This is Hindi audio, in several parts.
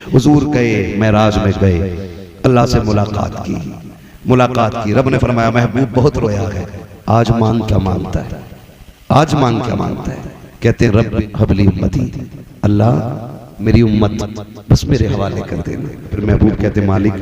हुजूर गए, मेराज में गए, अल्लाह से मुलाकात की। रब ने फरमाया महबूब बहुत रोया है, आज मांग क्या मांगता है, आज मांग क्या मांगता है। कहते हैं रब हबली उम्मती, अल्लाह मेरी उम्मत बस मेरे हवाले कर देना। फिर महबूब कहते मालिक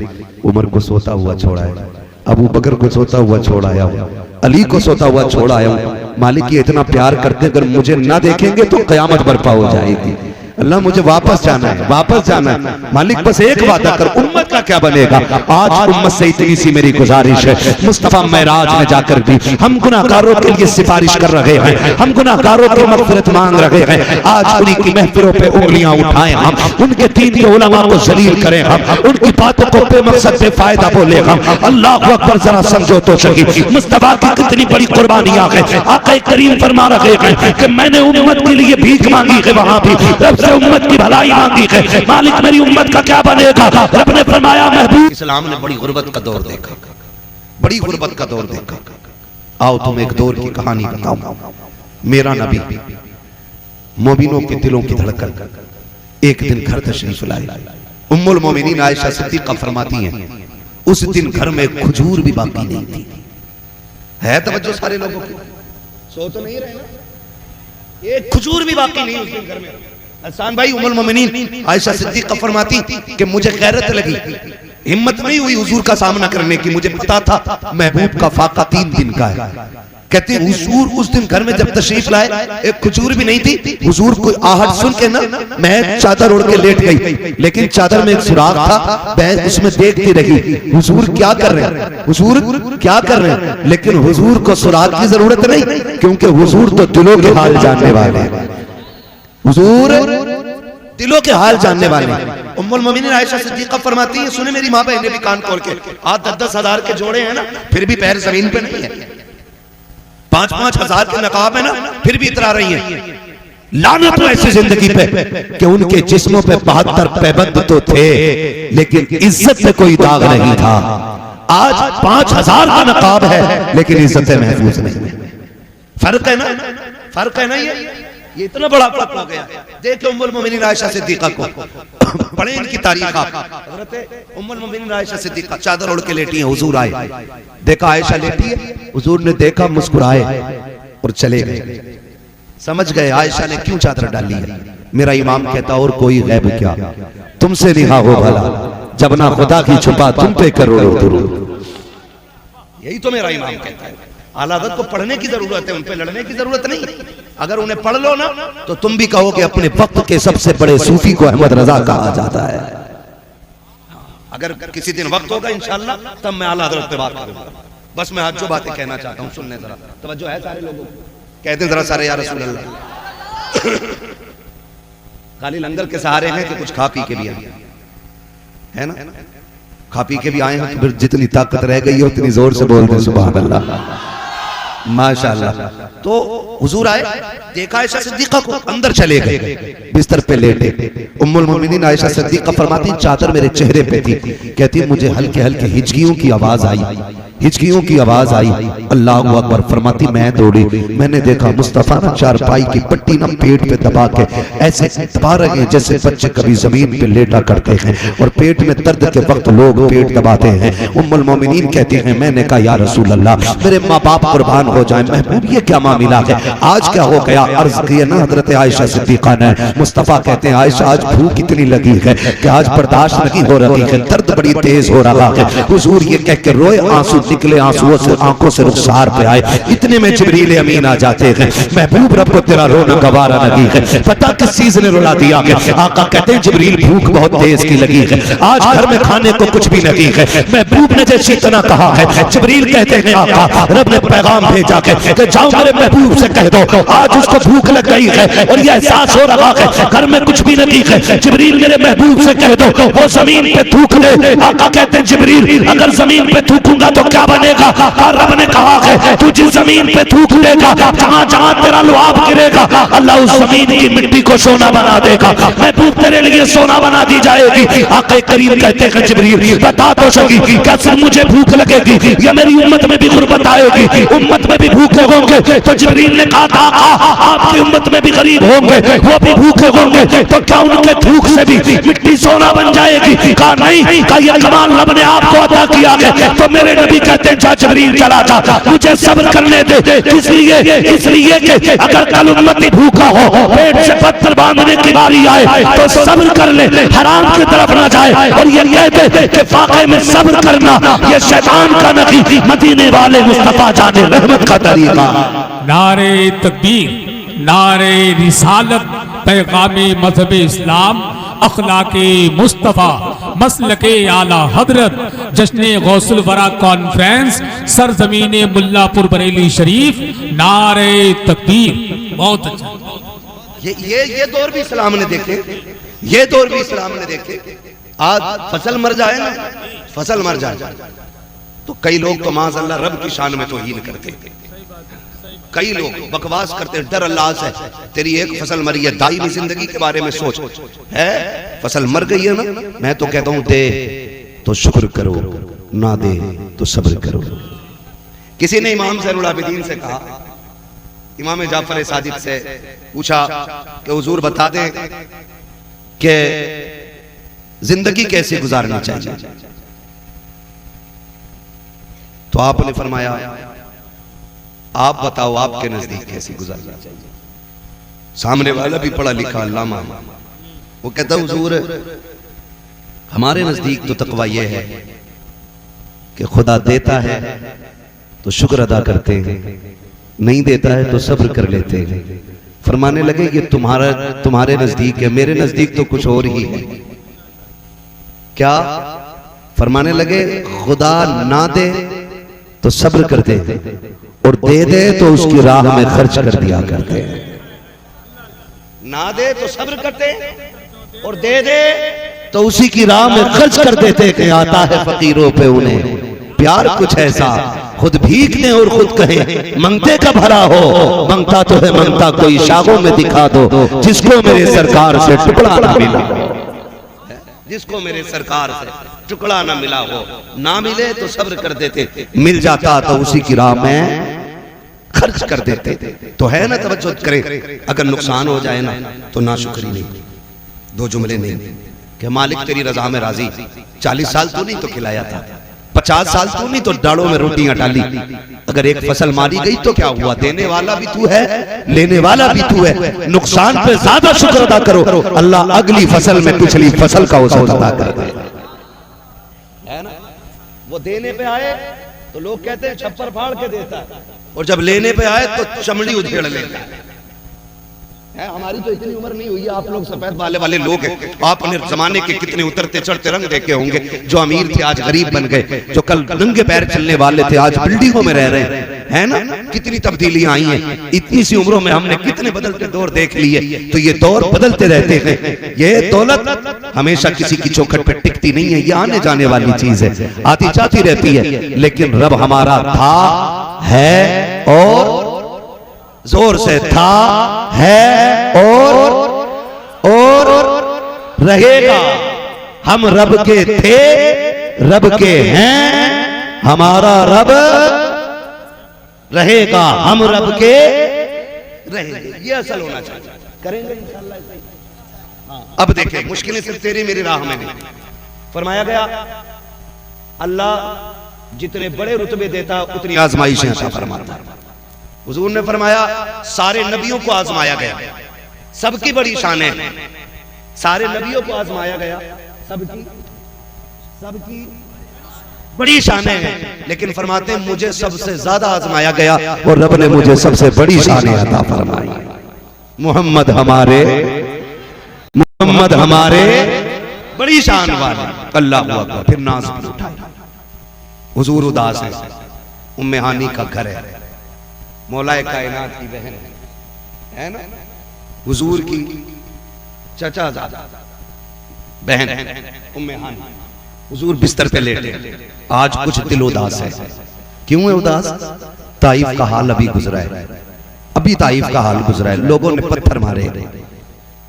उमर को सोता हुआ छोड़ाया, अबू बकर को सोता हुआ छोड़ आया हूं, अली को सोता हुआ छोड़ आया हूं। मालिक ये इतना प्यार करते, अगर मुझे ना देखेंगे तो कयामत बर्पा हो जाएगी। अल्लाह मुझे वापस जाना है, वापस जाना है। मालिक बस एक वादा कर, उम्मत का क्या बनेगा। आज उम्मत से इतनी सी मेरी गुजारिश है, मुस्तफा मेराज में जाकर भी हम गुनाहगारों के लिए सिफारिश कर रहे हैं, हम गुनाहगारों की मग़फ़िरत मांग रहे हैं। आज उन्हीं की महफिलों पे उंगलियां उठाएं हम, उनके दीन के उलमा को जलील करें हम, उनकी बातों को बेमकसद बेफायदा बोले हम। अल्लाह अकबर, जरा समझो तो सही मुस्तफा की कितनी बड़ी कुर्बानियां हैं। आका करीम फरमा रहे हैं कि मैंने उम्मत के लिए भीख मांगी है, वहां भी रब से उम्मत की भलाई मांगी है। मालिक मेरी उम्मत का क्या बनेगा। रब ने फरमाया महबूब, इस्लाम ने बड़ी गुर्बत का दौर देखा, बड़ी गुर्बत का दौर देखा। आओ तुम एक दौर की कहानी बताऊं। मेरा नबी मोमिनों के दिलों की धड़कन एक दिन घर तशरीफ लाए। उम्मुल मोमिनीन आयशा सिद्दीक़ा फरमाती हैं उस दिन घर में खजूर भी बाकी नहीं थी। है तवज्जो सारे लोगों की, सो तो नहीं रहे ना, एक खजूर भी बाकी नहीं उस दिन घर में। हसन भाई उम्मुल मोमिनीन आयशा सिद्दीक़ा फरमाती कि मुझे गैरत लगी, हिम्मत नहीं हुई हुजूर का सामना करने की। मुझे पता था महबूब का फाका 3 दिन का है। कहते हैं हुजूर उस दिन घर में जब तशरीफ लाए, एक खजूर भी नहीं थी। हुजूर को आहट सुन के ना मैं चादर ओढ़ के लेट गई, लेकिन चादर में एक सुराख था, मैं उसमें देखती रही हुजूर क्या कर रहे हैं, हुजूर क्या कर रहे हैं। लेकिन हुजूर को सुराख की जरूरत नहीं, क्योंकि हुजूर तो दिलों के हाल जानने वाले हैं। हुजूर दिलों के हाल जानने वाले। उम्मुल मोमिनीन आयशा सिद्दीक़ा फरमाती है, सुने मेरी माँ बहनें भी कान खोल के, आज 10-10 हजार के जोड़े हैं ना, फिर भी पैर जमीन पे नहीं है। 5-5 हजार के नकाब है ना, फिर भी इतरा रही है। लानत हो ऐसी जिंदगी पे कि उनके जिस्मों पे 72 पैबंद तो थे, लेकिन इज्जत पे कोई दाग नहीं था। आज 5000 का नकाब है, लेकिन इज्जतें महफूज नहीं। फर्क है ना, फर्क है ना। ये इतना बड़ा फर्क हो गया। देखो उम्मुल मोमिनीन आयशा सिद्दीक़ा को, पढ़े इनकी तारीख आप। हज़रत उम्मुल मोमिनीन आयशा सिद्दीक़ा चादर ओढ़ के लेटी हैं, हुजूर आए, देखा आयशा लेटी है, हुजूर ने देखा, मुस्कुराए और चले गए। समझ गए आयशा ने क्यों चादर डाली है। मेरा इमाम कहता और कोई गैब क्या, तुमसे रिहा हो भला, जब ना खुदा की छुपा तुम पे करोड़ों दुरूद। यही तो मेरा इमाम कहता है। आला हज़रत को पढ़ने की जरूरत है, उन पे लड़ने की जरूरत नहीं। अगर उन्हें पढ़ लो ना तो तुम भी कहोगे अपने वक्त के सबसे बड़े सूफी को अहमद रजा कहा जाता है। अगर किसी दिन वक्त होगा इंशाअल्लाह, तब मैं आला हज़रत पे बात करूंगा। बस मैं आज जो बातें कहना चाहता हूँ सुनने जरा तवज्जो है सारे लोगों को। कहते हैं जरा सारे या रसूल अल्लाह। खाली लंगर के सहारे हैं कि कुछ खा पी के भी आए है ना, खा पी के भी आए हैं तो फिर जितनी ताकत रह गई है उतनी जोर से बोल दे सुभान अल्लाह माशाअल्लाह। तो हुजूर आए, देखा आयशा सिद्दीक़ा को, अंदर चले गए, बिस्तर पे लेटे। उम्मुल मोमिनीन आयशा सिद्दीक़ा फरमाती चादर मेरे चेहरे पे थी। कहती मुझे हल्के हल्के हिचकियों की आवाज आई, हिचकियों की आवाज आई। अल्लाहु अकबर। फरमाती मैं दौड़ी, मैंने देखा मुस्तफा ना चारपाई की पट्टी ना पेट पे दबा के ऐसे दबा रहे हैं जैसे बच्चे कभी जमीन पे लेटा करते हैं, और पेट में दर्द के वक्त लोग पेट दबाते हैं। उम्मुल मोमिनीन कहती हैं मैंने कहा या रसूल अल्लाह मेरे माँ बाप कुर्बान हो जाए, महबूब ये क्या मामला है, आज क्या हो गया। अर्ज किया ना हजरत आयशा सिद्दीक़ा ने। मुस्तफा कहते हैं आयशा आज भूख इतनी लगी है कि आज बर्दाश्त नहीं हो रही है, दर्द बड़ी तेज हो रहा है। हुजूर ये कह के रोए, आंसू निकले, आंसुओं से आंखों से रुखसार पे आए। इतने में जिब्रील अमीन आ जाते हैं, महबूब रब को तेरा रोना गवारा नहीं है। पता किस चीज ने रुला दिया है। आका कहते हैं जिब्रील भूख बहुत तेज की लगी है, आज घर में खाने को कुछ भी नहीं है। महबूब ने जैसे इतना कहा है, जिब्रील कहते हैं आका रब ने पैगाम भेजा कि जाओ मेरे महबूब से कह दो आज उसको भूख लग गई है और ये एहसास हो रहा है घर में कुछ भी नहीं है। जिब्रील मेरे महबूब से कह दो वो जमीन पे थूक ले। आका कहते हैं जिब्रील अगर जमीन पे थूकूंगा तो क्या बनेगा? रब ने कहा है तू जिस जमीन पे थूक देगा, जहां जहां तेरा लुआब गिरेगा, अल्लाह उस जमीन की मिट्टी को सोना बना देगा। महबूब तेरे लिए सोना बना दी जाएगी। आक़ा करीम कहते हैं जिब्रील बता तो सकी, क्या सिर्फ मुझे भूख लगेगी या मेरी उम्मत में भी गुर्बत आएगी, उम्मत में भी भूखे होंगे? तो जिब्रील ने कहा था आपकी उम्मत में भी गरीब होंगे, वो भी भूखे होंगे, तो क्या उनके भूख से भी मिट्टी सोना बन जाएगी? कहा नहीं, का ये कमाल रब ने आपको अता किया है। तो मेरे नबी कहते हैं जा जिब्रील चला जा, मुझे सब्र करने दे। इसलिए कि अगर कल उम्मती भूखा हो, पेट से पत्थर बांधने की बारी आए तो सब्र कर ले, हराम की तरफ ना जाए। और ये कहते कि वाकई में सब्र करना ये शैतान का नहीं, मदीने वाले मुस्तफा जाने रहमत का तरीका। नारे तकबीर, नारे रिसालत, पैगामे मजहब इस्लाम, अखलाके मुस्तफ़ा, मसलके आला हजरत, जश्ने गौसुल वरा कॉन्फ्रेंस, सरजमीने मुल्लापुर बरेली शरीफ, नारे तकबीर। बहुत अच्छा। ये दौर भी इस्लाम ने देखे, ये दौर भी इस्लाम ने देखे। आज फसल मर जाए ना, फसल मर जाए तो कई लोग तो माज़अल्लाह रब की शान में तौहीन करते, कई लोग बकवास करते। डर अल्लाह से, तेरी एक फसल मरी है, दायमी जिंदगी के बारे में सोच है। फसल मर गई है ना, मैं तो कहता हूं दे तो शुक्र करो, ना दे तो सब्र करो। किसी ने इमाम ज़ैनुल आबिदीन से कहा, इमाम जाफर सादिक से पूछा कि हुजूर बता दें कि जिंदगी कैसे गुजारनी चाहिए? तो आपने फरमाया आप बताओ आपके नजदीक कैसी गुजारनी चाहिए? सामने वाला भी पढ़ा लिखा अल्लामा, वो कहता हुजूर हमारे नजदीक तो तकवा यह है कि खुदा देता है तो शुक्र अदा करते हैं, नहीं देता है तो सब्र कर लेते हैं। फरमाने लगे कि तुम्हारे नजदीक है, मेरे नजदीक तो कुछ और ही है। क्या? फरमाने लगे खुदा ना दे तो सब्र करते हैं, और दे दे तो उसकी राह में खर्च कर दिया करते हैं। ना दे तो सब्र करते, और दे दे तो उसी की राह में खर्च कर देते कि आता है फकीरों पे उन्हें प्यार कुछ ऐसा, खुद भीख दे और खुद कहे मंगते का भरा हो, मंगता तो है मंगता कोई शागों में दिखा दो, जिसको मेरे सरकार से टुकड़ा ना मिला, जिसको मेरे सरकार से टुकड़ा ना मिला हो, ना मिले तो सब्र कर देते, मिल जाता तो उसी की राह में खर्च कर देते। तो है ना, तवज्जो करें, अगर नुकसान हो जाए ना तो नाशुक्री नहीं, दो जुमले नहीं कि मालिक तेरी रजा में राजी, 40 साल तू नहीं तो खिलाया था, 50 साल तू नहीं तो डालों में रोटियां डाली। अगर एक फसल मारी गई तो क्या हुआ? देने वाला भी तू है, लेने वाला भी तू है। नुकसान पे ज्यादा शुक्र अदा करो, अल्लाह अगली फसल में पिछली फसल का उसको अदा कर दे, है ना। वो देने पे आए तो लोग कहते हैं छप्पर फाड़ के देता है, और जब लेने पे आए तो चमड़ी उधेड़ लेता है। हमारी तो इतनी उम्र नहीं हुई है, आप लोग सफेद बाले वाले लोग हैं, आपने जमाने के कितने उतरते चढ़ते रंग देखे होंगे। जो अमीर थे आज गरीब बन गए, जो कल नंगे पैर चलने वाले थे आज बिल्डिंगों में रह रहे हैं, है ना। कितनी तब्दीलियां आई हैं, इतनी सी उम्रों में हमने कितने बदलते दौर देख लिए। तो ये दौर बदलते रहते हैं, ये दौलत हमेशा किसी की चौखट पे टिकती नहीं है, ये आने जाने वाली चीज है, आती जाती रहती है। लेकिन रब हमारा था, है और जोर से था, है और रहेगा। हम रब के थे, रब के हैं, हमारा रब रहेगा, हम रब के रहेंगे। ये असल होना चाहिए, करेंगे इंशाअल्लाह। अब देखें, मुश्किलें सिर्फ तेरी मेरी राह में नहीं। फरमाया गया अल्लाह जितने बड़े रुतबे देता उतनी आजमाइशें अता फरमाता। हुजूर ने फरमाया सारे नबियों को आजमाया गया, सबकी बड़ी शानें हैं, सारे नबियों को आजमाया गया, सबकी बड़ी शानें हैं, लेकिन फरमाते हैं मुझे सबसे ज्यादा आजमाया गया और रब ने मुझे सबसे बड़ी शानें अता फरमाई। मोहम्मद हमारे बड़ी शान वाले, अल्लाह अकबर। फिर नाज पर उठाए, हुजूर उदास है, उम्मे हानी का घर है, मौलाए कायनात की बहन है ना, हुजूर की चचा बहन उम्मे हानी। हुजूर बिस्तर पे लेटे, आज कुछ दिल उदास है, क्यों है उदास? ताइफ का हाल अभी गुजरा है, अभी ताइफ का हाल गुजरा है, लोगों ने पत्थर मारे,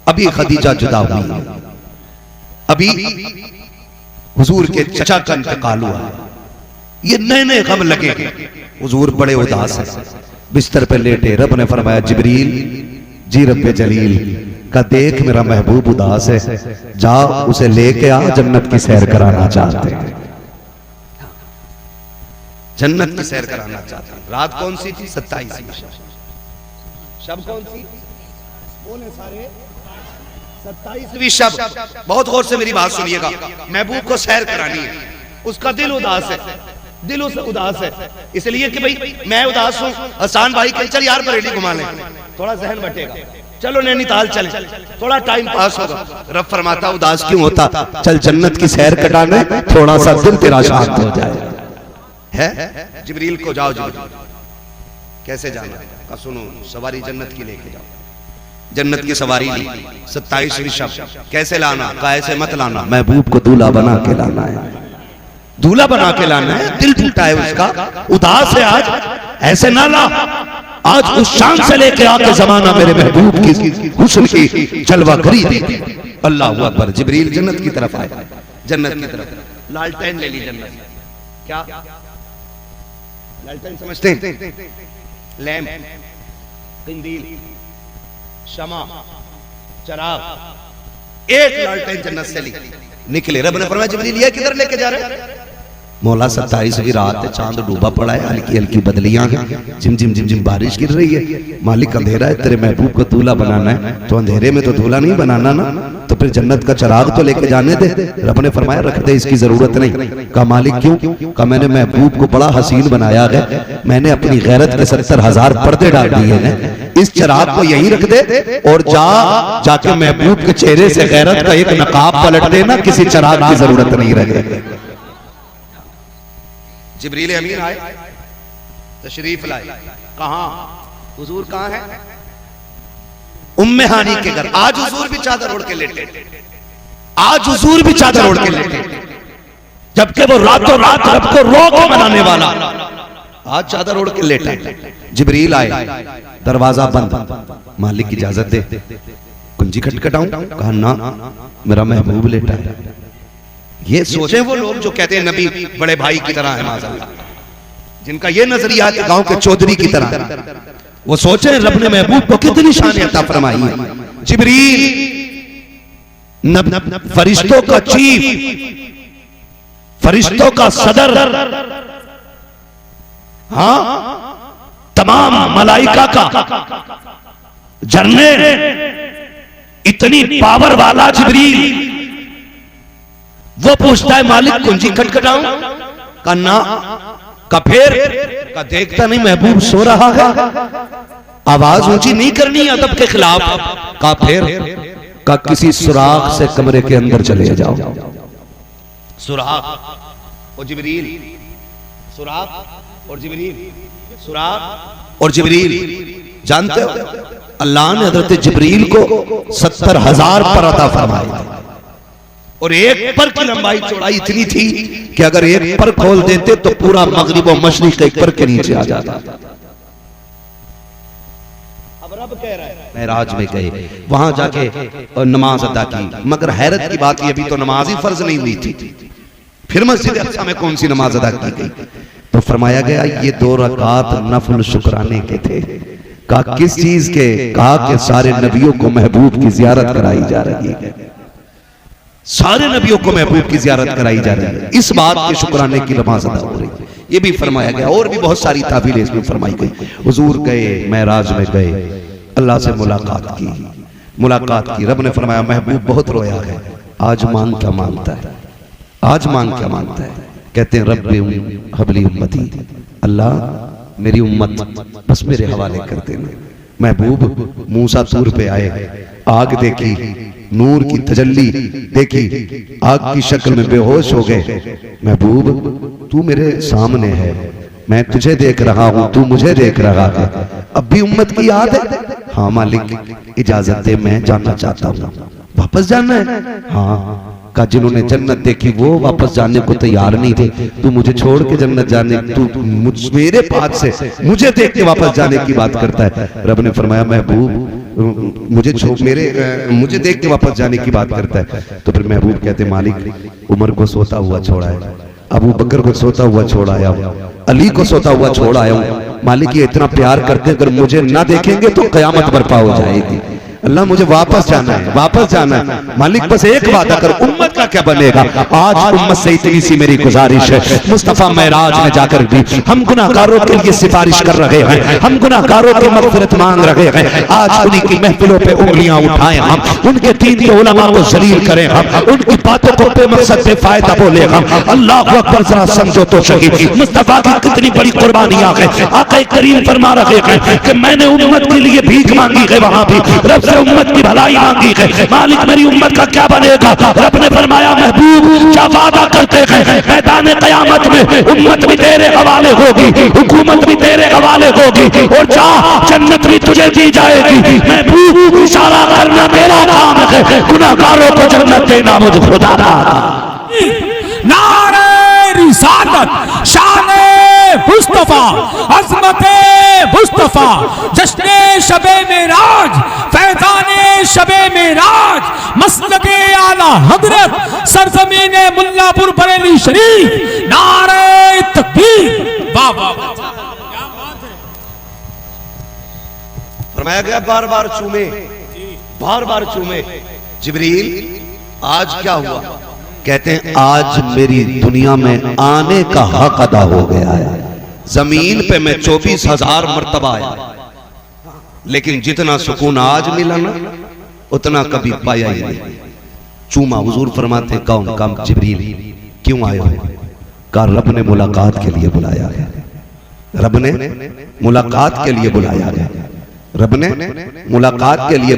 अभी खदीजा जुदा हुई, अभी हुजूर के चचा का इंतकाल हुआ, ये नए नए गम लगे, हुजूर बड़े उदास हैं, बिस्तर पे लेटे। रब ने फरमाया जिब्रील जी रब्बे जलील का देख मेरा महबूब उदास है, जा उसे लेके आ, जन्नत की सैर कराना चाहते हैं, जन्नत की सैर कराना चाहते हैं। रात कौन सी थी? 27वीं शब कौन सी? बोले सारे 27वीं शब। बहुत गौर से मेरी बात सुनिएगा, महबूब को सैर करानी है, उसका दिल उदास है, दिल उसे उदास है, इसलिए कि भाई मैं उदास हूं, हसन भाई कल चल यार बरेली घुमा ले, थोड़ा जहन बटेगा, चलो नैनीताल चले, थोड़ा टाइम पास होगा। रब फरमाता उदास क्यों होता? चल जन्नत की सैर कटाने, थोड़ा सा दिल तेरा शांत हो जाए। है जिब्रील को जाओ, जिब्रील कैसे जाना का सुनो, सवारी जन्नत की लेके जाओ, जन्नत की सवारी ली। 27वीं शब कैसे लाना? कैसे मत लाना, महबूब को दूल्हा बना के लाना है, दूल्हा बना के लाना है। दिल टूटा है उसका, उदास है आज, ऐसे ना ला, आज उस शान से लेके आके जमाना मेरे महबूब की हुस्न की जलवा करी दे। अल्लाह अकबर। जिब्रील जन्नत की तरफ आए, जन्नत की तरफ, लालटेन ले ली जन्नत। क्या लालटेन समझते हैं? लैंप, कंदील, शमा, चराग, एक लालटेन जन्नत से ली, निकले। रब ने फरमाया जिब्रील ये किधर लेके जा रहे हैं? मौला 27वीं रात है, चांद डूबा पड़ा है, हल्की हल्की बदलियां हैं, झिम झिम झिम झिम बारिश गिर रही है। मालिक अंधेरा है, तेरे महबूब को दूल्हा बनाना है, तो अंधेरे में तो दूल्हा नहीं बनाना ना, तो फिर जन्नत का चराग तो लेके जाने दे। रब ने फरमाया रख दे, इसकी जरूरत नहीं। कहा मालिक क्यों? कहा मैंने महबूब को बड़ा हसीन बनाया है, मैंने अपनी गैरत के 70,000 पर्दे डाल दिए हैं, इस चराग को यहीं रख दे और जाके महबूब के चेहरे से गैरत का एक नकाब पलट देना, किसी चराग की जरूरत नहीं रहे। जिब्रील अमीन आए, तशरीफ लाए, कहां? हुजूर कहां है? उम्मे हानी के घर। आज हुजूर भी चादर ओढ़ के लेटे, आज हुजूर भी चादर ओढ़ के लेटे, जबकि वो रातों रात रब को रो के मनाने वाला आज चादर ओढ़ के लेटा। जिब्रील आए, दरवाजा बंद, मालिक की इजाजत दे, कुंजी खटखटाऊं? कहा ना, मेरा महबूब लेटा है। ये सोचे वो लोग जो कहते हैं नबी बड़े भाई की तरह है, माज़अल्लाह, जिनका ये नजरिया है गांव के चौधरी की तरह, वो सोचे रब ने महबूब को कितनी शान अता फरमाई है। जिब्रील फरिश्तों का चीफ, फरिश्तों का सदर, हाँ, तमाम मलाइका का जर्नल, इतनी पावर वाला जिब्रील, वो पूछता है मालिक कुंजी खटखटाऊं? का ना, का फिर, का देखता नहीं महबूब सो रहा है, आवाज ऊंची नहीं करनी अदब के खिलाफ, का फिर, का किसी सुराख से कमरे के अंदर चले जाओ। सुराख और जिब्रील, सुराख और जिब्रील, सुराख और जिब्रील। जानते हो अल्लाह ने हजरत जिब्रील को 70,000 पर अता फरमाया, और एक पर की लंबाई चौड़ाई इतनी थी कि अगर एक पर खोल देते तो पूरा मगरिब और मशरिक एक पर के नीचे आ जाता। अब रब कह रहा है मेराज में गए, वहां जाके नमाज अदा की, मगर हैरत की बात ये, अभी तो नमाज ही फर्ज नहीं हुई थी, फिर मस्जिद अक्सा में कौन सी नमाज अदा की गई? तो फरमाया गया ये 2 रकात नफल शुक्राने के थे। कहा किस चीज के? कहा कि सारे नबियों को महबूब की जियारत कराई जा रही है, सारे नबियों को महबूब की जियारत कराई जा रही है, इस बात के शुक्राने की नमाज अदा हो रही है। ये भी फरमाया गया, और भी बहुत सारी ताबीरें इसमें फरमाई गई। हुजूर गए, मेराज में गए, अल्लाह से मुलाकात की। रब ने फरमाया महबूब बहुत रोया है, आज मांग क्या मांगता है? आज मांग क्या मांगता है? कहते हैं रब्बी हबली उम्मती, अल्लाह मेरी उम्मत बस मेरे हवाले कर देना। महबूब मूसा तूर पे आए, आग देखी, नूर की तजल्ली देखी, आग की शक्ल में बेहोश हो गए। महबूब तू मेरे सामने है, मैं तुझे देख रहा हूं, तू मुझे देख रहा है, अब भी उम्मत की याद है? हाँ मालिक इजाजत दे, मैं जानना चाहता हूँ। वापस जाना है? हाँ। कहा जिन्होंने जन्नत देखी वो वापस जाने को तैयार नहीं थे, तू मुझे छोड़ के जन्नत जाने, तू मेरे पास से मुझे देख के वापस जाने की बात करता है। रब ने फरमाया महबूब मुझे देख के वापस जाने की बात करता है। तो फिर महबूब कहते मालिक उमर को सोता हुआ छोड़ा है, अबू बकर को सोता हुआ छोड़ आया हूं, अली को सोता हुआ छोड़ आया हूं। मालिक ये इतना प्यार करते अगर मुझे ना देखेंगे तो कयामत बर्पा हो जाएगी। अल्लाह मुझे वापस जाना है, वापस जाना है। मालिक बस एक वादा कर, उम्मत का क्या बनेगा। आज उम्मत से इतनी सी मेरी गुजारिश है, मुस्तफा मेराज में जाकर भी हम गुनाहगारों के लिए सिफारिश कर रहे हैं, हम गुनाहगारों की मग़फ़िरत मांग रहे हैं। आज उन्हीं की महफिलों पे उंगलियां उठाएं हम, उनके दीन के उलमा को जलील करें हम, उनकी बातों को बेमकसद बेफायदा बोले हम। अल्लाह अकबर, जरा समझो तो सही मुस्तफा की कितनी बड़ी कुर्बानियां हैं। आका करीम फरमा रहे हैं कि मैंने उम्मत के लिए भीख मांगी है, वहां भी रब से उम्मत की भलाई मांगी है। मालिक मेरी उम्मत का क्या बनेगा। रब ने फरमाया महबूब क्या वादा करते हैं, मैदान क़यामत में उम्मत भी तेरे हवाले होगी, हुकूमत भी तेरे हवाले होगी, और जा जन्नत भी तुझे दी जाएगी। महबूब इशारा करना मेरा काम है, गुनाहगारों को जन्नत देना मुझे खुदा दा। नारे रिसालत, शाने मुस्तफा, अज़मते मुस्तफा, जश्ने शबे मेराज, फैज़ाने शबे मेराज, मसलके आला हज़रत, सरज़मीने मुल्लापुर बरेली शरीफ। नारे तकबीर। वाह वाह वाह, फरमाया गया बार बार चूमे, बार बार चूमे। जिब्रील आज क्या हुआ। कहते हैं आज मेरी दुनिया में आने का हक अदा हो गया है। जमीन पे मैं 24,000 मर्तबा आया, लेकिन जितना सुकून आज मिला ना उतना कभी पाया ही नहीं। चूमा। हुजूर फरमाते कौन काम जिब्रील क्यों आए हो। कहा रब ने मुलाकात के लिए बुलाया है, रब ने मुलाकात के लिए बुलाया है, रब ने मुलाकात के लिए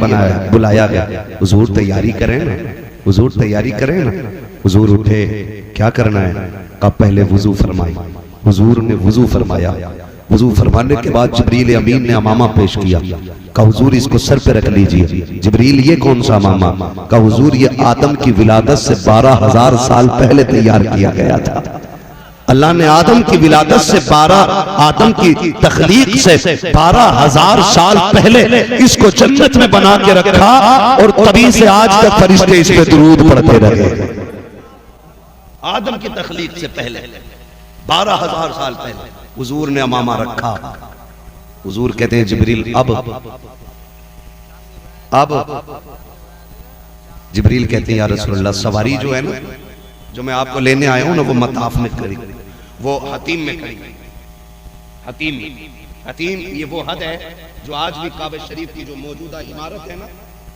बुलाया गया। हुजूर तैयारी करें ना, हुजूर तैयारी करें ना। हुजूर उठे, क्या करना है। कहा पहले वुजू फरमाए। हुजूर ने वुजू फरमाया। वुजू फरमाने के बाद जिब्रील अमीन ने अमामा पेश किया। कहा हुजूर इसको सर पे रख लीजिए। जिब्रील ये कौन सा अमामा। कहा हुजूर ये आदम की विलादत से 12,000 साल पहले तैयार किया गया था। अल्लाह ने आदम की विलादत से आदम की तखलीक से 12,000 साल पहले इसको जन्नत में बना के रखा, और तभी से आज तक फरिश्ते इस पे दुरूद पढ़ते रहे। आदम की तखलीक से पहले 12,000 साल पहले हुजूर ने अमामा रखा। हुजूर कहते हैं जिब्रील अब जिब्रील कहते हैं या रसूलल्लाह सवारी जो है ना, जो मैं आपको लेने आया हूं ना, वो मताफ में खड़ी, वो हतीम में खड़ी। हतीम ये वो हद है जो आज भी काबे शरीफ की जो मौजूदा इमारत है ना,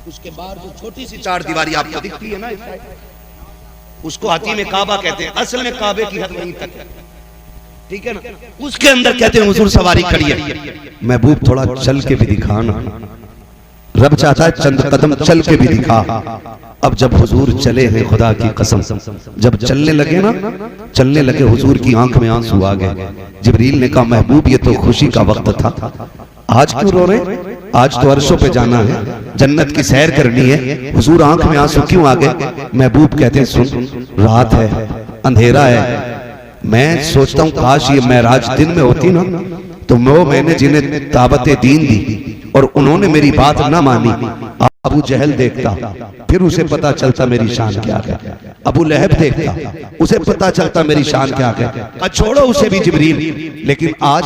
उसके बाहर जो छोटी सी 4 दीवारी आपको दिखती है ना, उसको हतीम काबा कहते हैं। असल में काबे की हद वहीं तक है, ठीक है ना। उसके अंदर कहते हैं हुजूर सवारी खड़ी है। महबूब थोड़ा चल के भी दिखाना, रब चाहता है चंद कदम चल के भी दिखा। अब जब हुजूर चले हैं, खुदा की कसम जब चलने लगे ना, चलने लगे, हुजूर की आंख में आंसू आ गए। जिब्रील ने कहा महबूब ये तो खुशी का वक्त था, आज क्यों रो रहे। आज तो अर्शों पे जाना है, जन्नत की सैर करनी है, हुजूर आंख में आंसू क्यों आ गए। महबूब कहते हैं सुन, रात है, अंधेरा है, मैं सोचता हूं काश ये मेराज दिन में होती ना, तो मैंने जिन्हें दावत दीन दी और उन्होंने मेरी बात ना मानी, अबू जहल देखता, फिर उसे पता चलता मेरी शान क्या है। अबू लहब देखता, उसे पता चलता मेरी शान क्या है। छोड़ो उसे भी जिब्रील, लेकिन आज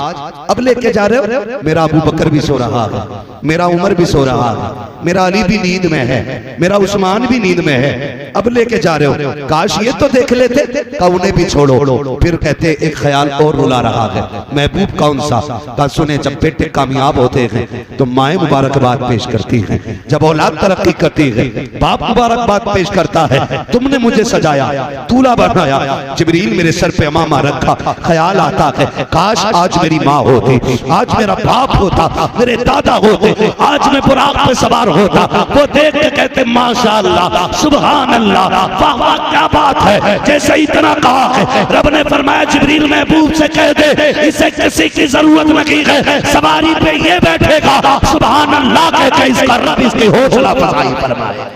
अब लेके जा रहे हो। मेरा अबू बकर भी सो रहा है, मेरा उमर भी सो रहा है, मेरा अली भी नींद में है, मेरा उस्मान भी नींद में है, अब लेके जा रहे हो। काश ये तो देख लेते, का उन्हें भी छोड़ो। फिर कहते एक ख्याल और रुला रहा है। महबूब कौन सा। का सुने जब बेटे कामयाब होते हैं तो माएं मुबारकबाद पेश करती हैं, जब औलाद तरक्की करती है बाप मुबारकबाद पेश करता है। तुमने मुझे सजाया, दूल्हा बनाया, जिब्रील मेरे सर पे अमामा रखा। ख्याल आता है काश आज मेरी माँ होती, आज मेरा बाप होता, मेरे दादा होते, आज मैं बुराक पे सवार होता। वो देख के कहते माशाअल्लाह, सुभान अल्लाह, वाह वाह क्या बात है। जैसे इतना कहा है, रब ने फरमाया जिब्रील महबूब से कह दे इसे किसी की जरूरत नहीं है, सवारी पे ये बैठेगा। सुभान अल्लाह कहकर इसका रब इसकी हौसला अफजाई फरमाए।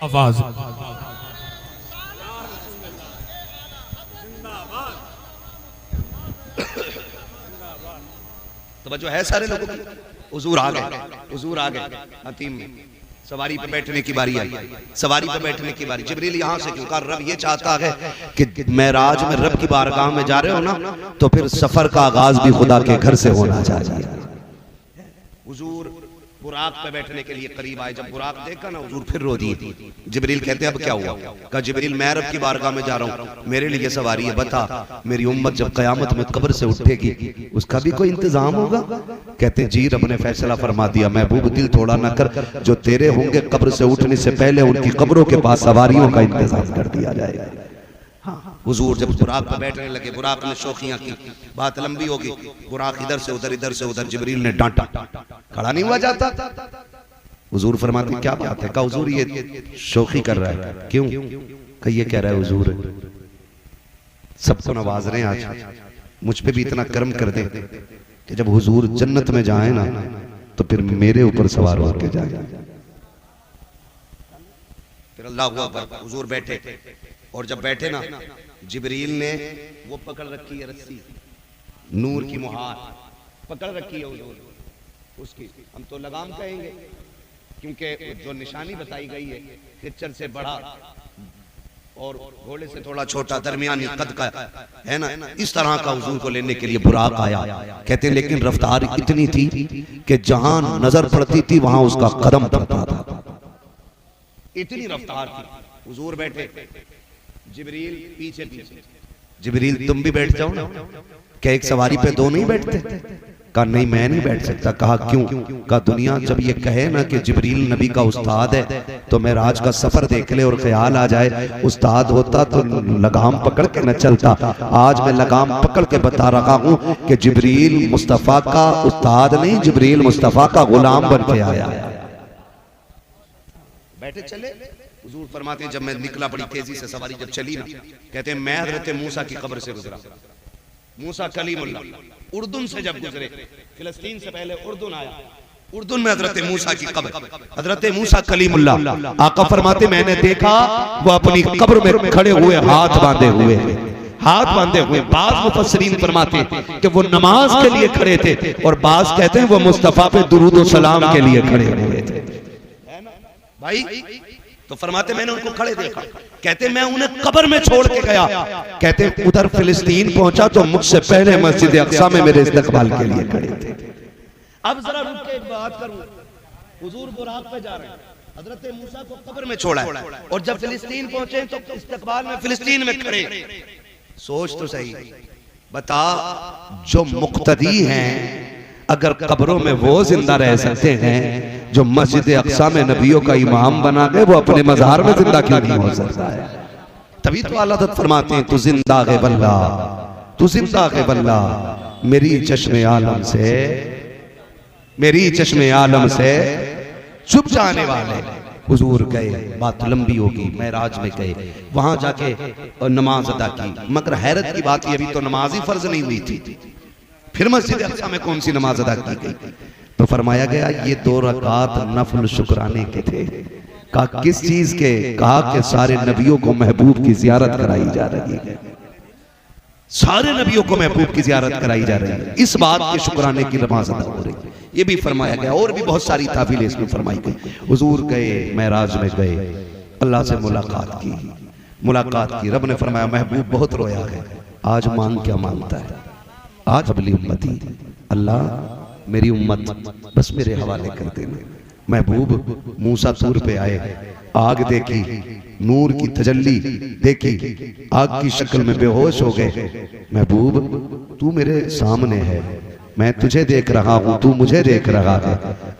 आवाज तवज्जो है सारे लोगों की? हुजूर आ गए, हुजूर आ गए हतीम में, सवारी पे बैठने की बारी आई, सवारी पे बैठने की बारी। जिब्रील यहाँ से क्यों? कहा रब ये चाहता है कि मेराज में रब की बारगाह में जा रहे हो ना, तो फिर सफर का आगाज भी खुदा के घर से होना चाहिए। हुजूर बुराक पे बैठने के लिए करीब आए, जब बुराक देखा ना हुजूर फिर रो दिए। जिब्रील कहते अब क्या हुआ? कहा जिब्रील मैं रब की बारगाह में जा रहा हूँ, मेरे लिए सवारी है, बता मेरी उम्मत जब कयामत में कब्र से उठेगी उसका भी कोई इंतजाम होगा? कहते जी रब ने फैसला फरमा दिया, महबूब दिल थोड़ा ना कर, जो तेरे होंगे कब्र से उठने से पहले उनकी कब्रों के पास सवारियों का इंतजाम कर दिया जाएगा। हुजूर जब बुराक पर बैठने लगे, बुराक ने शौखियां की, बात लंबी होगी, बुराक इधर से उधर, इधर से उधर, जिब्रील ने डांटा, खड़ा नहीं हुआ जाता। हुजूर फरमाते क्या बात है? कहा हुजूर ये शौखी कर रहा है। क्यों? कहा ये कह रहा है हुजूर सबको नवाज रहे हैं आज, मुझ पे भी इतना कर्म कर दे कि जब हुजूर जन्नत में जाए ना तो फिर मेरे ऊपर सवार होकर जाए। फिर अल्लाह हुआ, हुजूर बैठे, और जब बैठे ना जिब्रील ने वो पकड़ रखी है रस्सी, नूर की मुहार पकड़ रखी है हुजूर उसकी, हम तो लगाम कहेंगे क्योंकि जो निशानी बताई गई है खच्चर से बड़ा और घोड़े से थोड़ा छोटा दरमियानी कद का है ना, इस तरह का हुजूर को लेने के लिए बुराक आया। कहते हैं लेकिन रफ्तार इतनी थी कि जहां नजर पड़ती थी वहां उसका कदम पड़ता था, इतनी रफ्तार थी। हुजूर बैठे, जिब्रील पीछे पीछे। जिब्रील तुम भी बैठ जाओ ना। क्या एक सवारी पे दो नहीं बैठते? कहा नहीं मैं नहीं बैठ सकता। कहा क्यों? कहा दुनिया जब ये कहे ना कि जिब्रील नबी का उस्ताद है तो मेराज का सफर देख ले और ख्याल आ जाए उस्ताद होता तो लगाम पकड़ के न चलता। आज मैं लगाम पकड़ के बता रहा हूं कि जिब्रील मुस्तफा का उस्ताद नहीं, जिब्रील मुस्तफा का गुलाम बन के आया। बैठे चले। हुजूर फरमाते हैं जब मैं निकला बड़ी तेजी से सवारी जब चली ना, कहते हैं मैं हजरत मूसा की कब्र से गुजरा। मूसा कलीमुल्लाह उर्दुन से जब गुजरे, फिलिस्तीन से पहले उर्दुन आया, उर्दुन में हजरत मूसा की कब्र, हजरत मूसा कलीमुल्लाह। आका फरमाते मैंने देखा वो अपनी कब्र में खड़े हुए हाथ बांधे हुए, हाथ बांधे हुए। बाज मुफस्सिरीन फरमाते कि वो नमाज के लिए खड़े थे और बाज कहते हैं वो मुस्तफा पे दुरूद और सलाम के लिए खड़े हुए थे। भाई तो फरमाते मैंने उनको खड़े देखा, कहते मैं उन्हें कब्र में छोड़ के गया। कहते उधर फिलिस्तीन पहुंचा तो मुझसे पहले मस्जिद अक्सा में मेरे इस्तकबाल के लिए खड़े थे। अब जरा रुक के एक बात करूं, हुजूर बुराक पे जा रहे हैं, हजरत मूसा को कब्र में छोड़ा है और जब फिलिस्तीन पहुंचे तो इस्तकबाल में फिलिस्तीन में खड़े। सोच तो सही, बता जो मुक्तदी हैं अगर कब्रों में वो जिंदा रह सकते हैं जो मस्जिद अक्सा में नबियों का इमाम बना गए, वो अपने मज़ार में जिंदा क्यों नहीं हो सकता है? तभी तो आला हज़रत फरमाते हैं तू जिंदा है वल्ला, तू जिंदा है वल्ला, मेरी चश्मे आलम से, मेरी चश्मे आलम से चुप जाने वाले। हुजूर गए, बात लंबी होगी, मेराज में गए, वहां जाके नमाज अदा की। मगर हैरत की बात ये, अभी तो नमाज ही फर्ज नहीं हुई थी, फिर मस्जिद अक्सा में कौन सी नमाज अदा की गई? तो फरमाया गया ये 2 रकात नफल शुक्राने के थे। कहा किस चीज के? कहा कि सारे नबियों को महबूब की जियारत कराई जा रही है, सारे नबियों को महबूब की जियारत कराई जा रही है, इस बात के शुक्राने की नमाज अदा हो रही है। ये भी फरमाया गया और भी बहुत सारी तावीलें इसमें फरमाई गई। हुजूर गए, मेराज में गए, अल्लाह से मुलाकात की, मुलाकात की। रब ने फरमाया महबूब बहुत रोया है, आज मांग क्या मांगता है? आज अबली उम्मती, अल्लाह मेरी उम्मत बस मेरे हवाले कर देना। महबूब मूसा तूर पे आए, आग देखी, नूर की तजल्ली देखी, आग की शक्ल में बेहोश हो गए। महबूब तू मेरे सामने है, मैं तुझे देख रहा हूं, तू मुझे देख रहा है,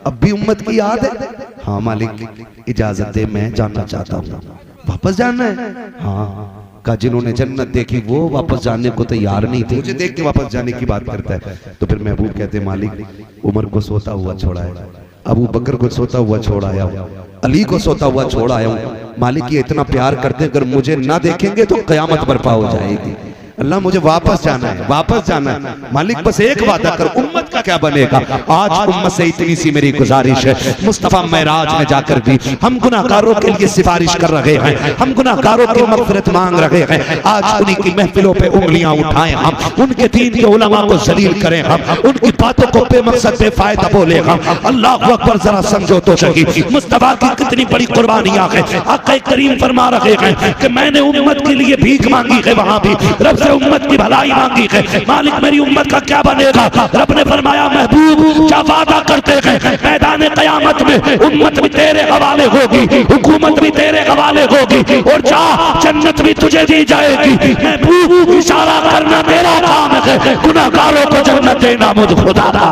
अब भी उम्मत की याद है? हाँ मालिक इजाजत दे, मैं जानना चाहता हूँ। वापस जाना है? हाँ। का जिन्होंने जन्नत देखी वो वापस जाने को तैयार नहीं थे, मुझे देख के वापस जाने की बात करता है। तो फिर महबूब कहते मालिक उमर को सोता हुआ छोड़ा है, अबू बकर को सोता हुआ छोड़ आया हूं, अली को सोता हुआ छोड़ आया हूं। मालिक ये इतना प्यार करते अगर मुझे ना देखेंगे तो कयामत बर्पा हो जाएगी। अल्लाह मुझे वापस जाना है, वापस जाना है। मालिक बस एक वादा कर, उम्मत का क्या बनेगा। आज उम्मत से इतनी सी मेरी गुजारिश है, मुस्तफा मेराज में जाकर भी हम गुनाहगारों के लिए सिफारिश कर रहे हैं, हम गुनाहगारों की मग़फ़िरत मांग रहे हैं। आज उन्हीं की महफिलों पे उंगलियां उठाएं हम, उनके दीन के उलमा को जलील करें हम, उनकी बातों को बेमकसद बेफायदा बोले हम। अल्लाह अकबर, जरा समझो तो सही मुस्तफा की कितनी बड़ी कुर्बानियां हैं। आका करीम फरमा रहे हैं कि मैंने उम्मत के लिए भीख मांगी है, वहां भी रब से उम्मत की भलाई मांगी है। मालिक मेरी उम्मत का क्या बनेगा। रब ने फरमाया महबूब क्या वादा करते हैं, मैदान क़यामत में उम्मत भी तेरे हवाले होगी, हुकूमत भी तेरे हवाले होगी, और जा जन्नत भी तुझे दी जाएगी। महबूब इशारा करना मेरा काम है, गुनाहगारों को जन्नत देना मुझ खुदा का।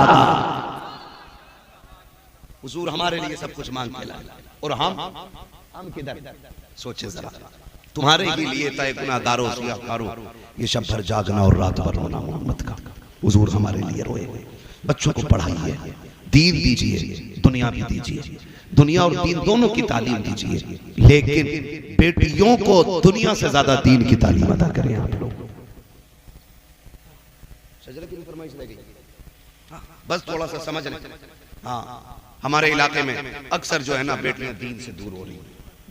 हुजूर हमारे लिए सब कुछ मांग के लाए, और हम किधर। सोचे जरा, तुम्हारे ही लिए तय गुनाहगारों सियाकारों ये शब भर जागना और रात भर रोना मोहम्मद का। हुजूर हमारे लिए रोए। बच्चों को पढ़ाइए, दीन दीजिए, दुनिया भी दीजिए, दुनिया और दीन दोनों की तालीम दीजिए, लेकिन बेटियों को दुनिया से ज्यादा दीन की तालीम अदा करें आप लोग। बस थोड़ा सा समझ लें। हाँ, हमारे इलाके में अक्सर जो है ना बेटियां दीन से दूर हो रही,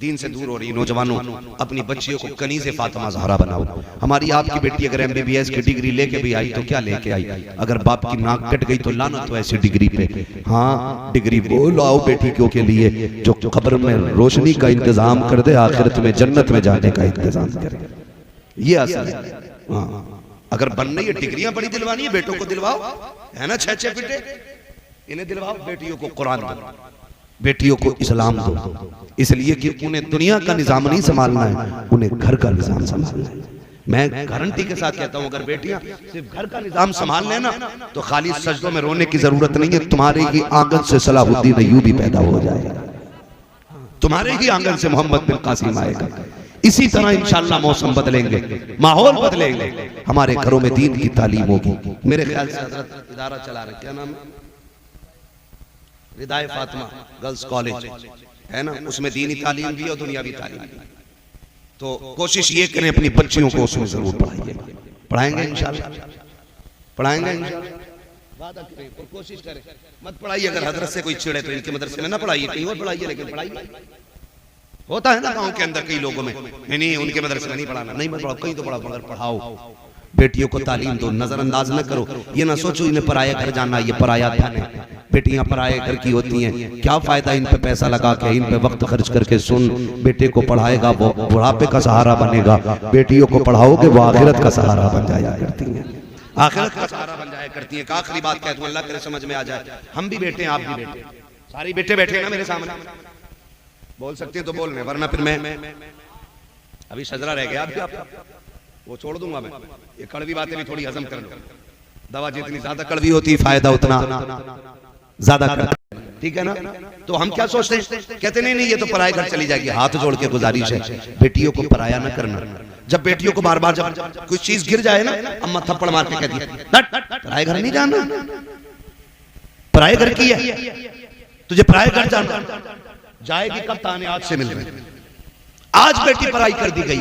दीन से दूर हो रही। नौजवानों, अपनी बच्चियों को कनीज़े फातिमा ज़हरा बनाओ। हमारी आपकी बेटी अगर MBBS की डिग्री लेके भी आई तो क्या लेके आई, अगर बाप की नाक कट गई तो लानत तो ऐसी डिग्री पे। हाँ, डिग्री वो लाओ बेटियों के लिए जो कब्र में रोशनी का इंतजाम कर दे, आखिरत में जन्नत में जाने का इंतजाम करे। ये असल है। हाँ, अगर बनने ये डिग्रियां बड़ी दिलवानी है, बेटों को दिलवाओ, है ना, 6-6 बेटे इन्हें दिलवाओ। बेटियों को कुरान दो, बेटियों को इस्लाम दो, इसलिए कि उन्हें दुनिया का निजाम नहीं संभालना है, उन्हें घर का निजाम संभालना है। मैं गारंटी के साथ कहता हूं, अगर बेटियां सिर्फ घर का निजाम संभाल लेना तो खाली सजदों में रोने की जरूरत नहीं है। तुम्हारे ही आंगन से सलाहुद्दीन अय्यूबी पैदा हो जाएगा, तुम्हारे ही आंगन से मोहम्मद बिन कासिम आएगा। इसी तरह इंशाअल्लाह मौसम बदलेंगे, माहौल बदलेंगे, हमारे घरों में दीन की तालीम होगी। मेरे ख्याल से हजरत इदारा चला रहे, क्या नाम है, रिदाए फातिमा गर्ल्स कॉलेज है ना, उसमें दीनी तालीम भी और दुनियावी तालीम भी। तो कोशिश ये करें अपनी बच्चियों को उसमें जरूर पढ़ाइए। पढ़ाएंगे इंशाल्लाह, पढ़ाएंगे इंशाल्लाह, वादा करें और कोशिश करें। मत पढ़ाइए, अगर हजरत से कोई चिड़े तो इनके मदरसे में ना पढ़ाइए, कहीं और पढ़ाइए, लेकिन पढ़ाइए। होता है ना गांव के अंदर कई लोगों में, नहीं उनके मदरसे में नहीं पढ़ाना, नहीं मत पढ़ाओ, कहीं तो पढ़ाओ, मगर पढ़ाओ। बेटियों को तालीम दो, नजरअंदाज न करो। ये ना सोचो इन्हें पराया घर जाना, ये पराया धन है। बेटियां पराये घर की होती हैं, क्या फायदा इन पे पैसा लगा के, इन पे वक्त खर्च करके। सुन, बेटे को पढ़ाएगा वो बुढ़ापे का सहारा बनेगा, बेटियों को पढ़ाओगे वो आखिरत का सहारा बन जाया करती हैं, आखिरत का सहारा बन जाया करती है। आखिरी बात कहता हूं, अल्लाह करे समझ में आ जाए, हम भी बेटे हैं, आप भी बेटे, सारी बेटे बैठे हैं ना मेरे सामने, बोल सकते हैं तो बोल रहे, वरना फिर मैं अभी शजरा रह गया, आप वो छोड़ दूंगा मैं। ये कड़वी बातें भी थोड़ी हजम कर लो, दवा जितनी ज्यादा कड़वी होती है फायदा उतना ज्यादा करता है, ठीक है ना। तो हम क्या सोचते हैं, कहते नहीं ये तो पराये घर चली जाएगी। हाथ जोड़ के गुजारिश है, बेटियों को पराया ना करना। जब बेटियों को बार बार जब कुछ चीज गिर जाए ना, अम्मा थप्पड़ मार के कहती है पराये घर नहीं जाना, पराये घर की है, तुझे पराये घर जाना। जाएगी कब, ताने आज से मिल रहे। आज बेटी पराई कर दी गई,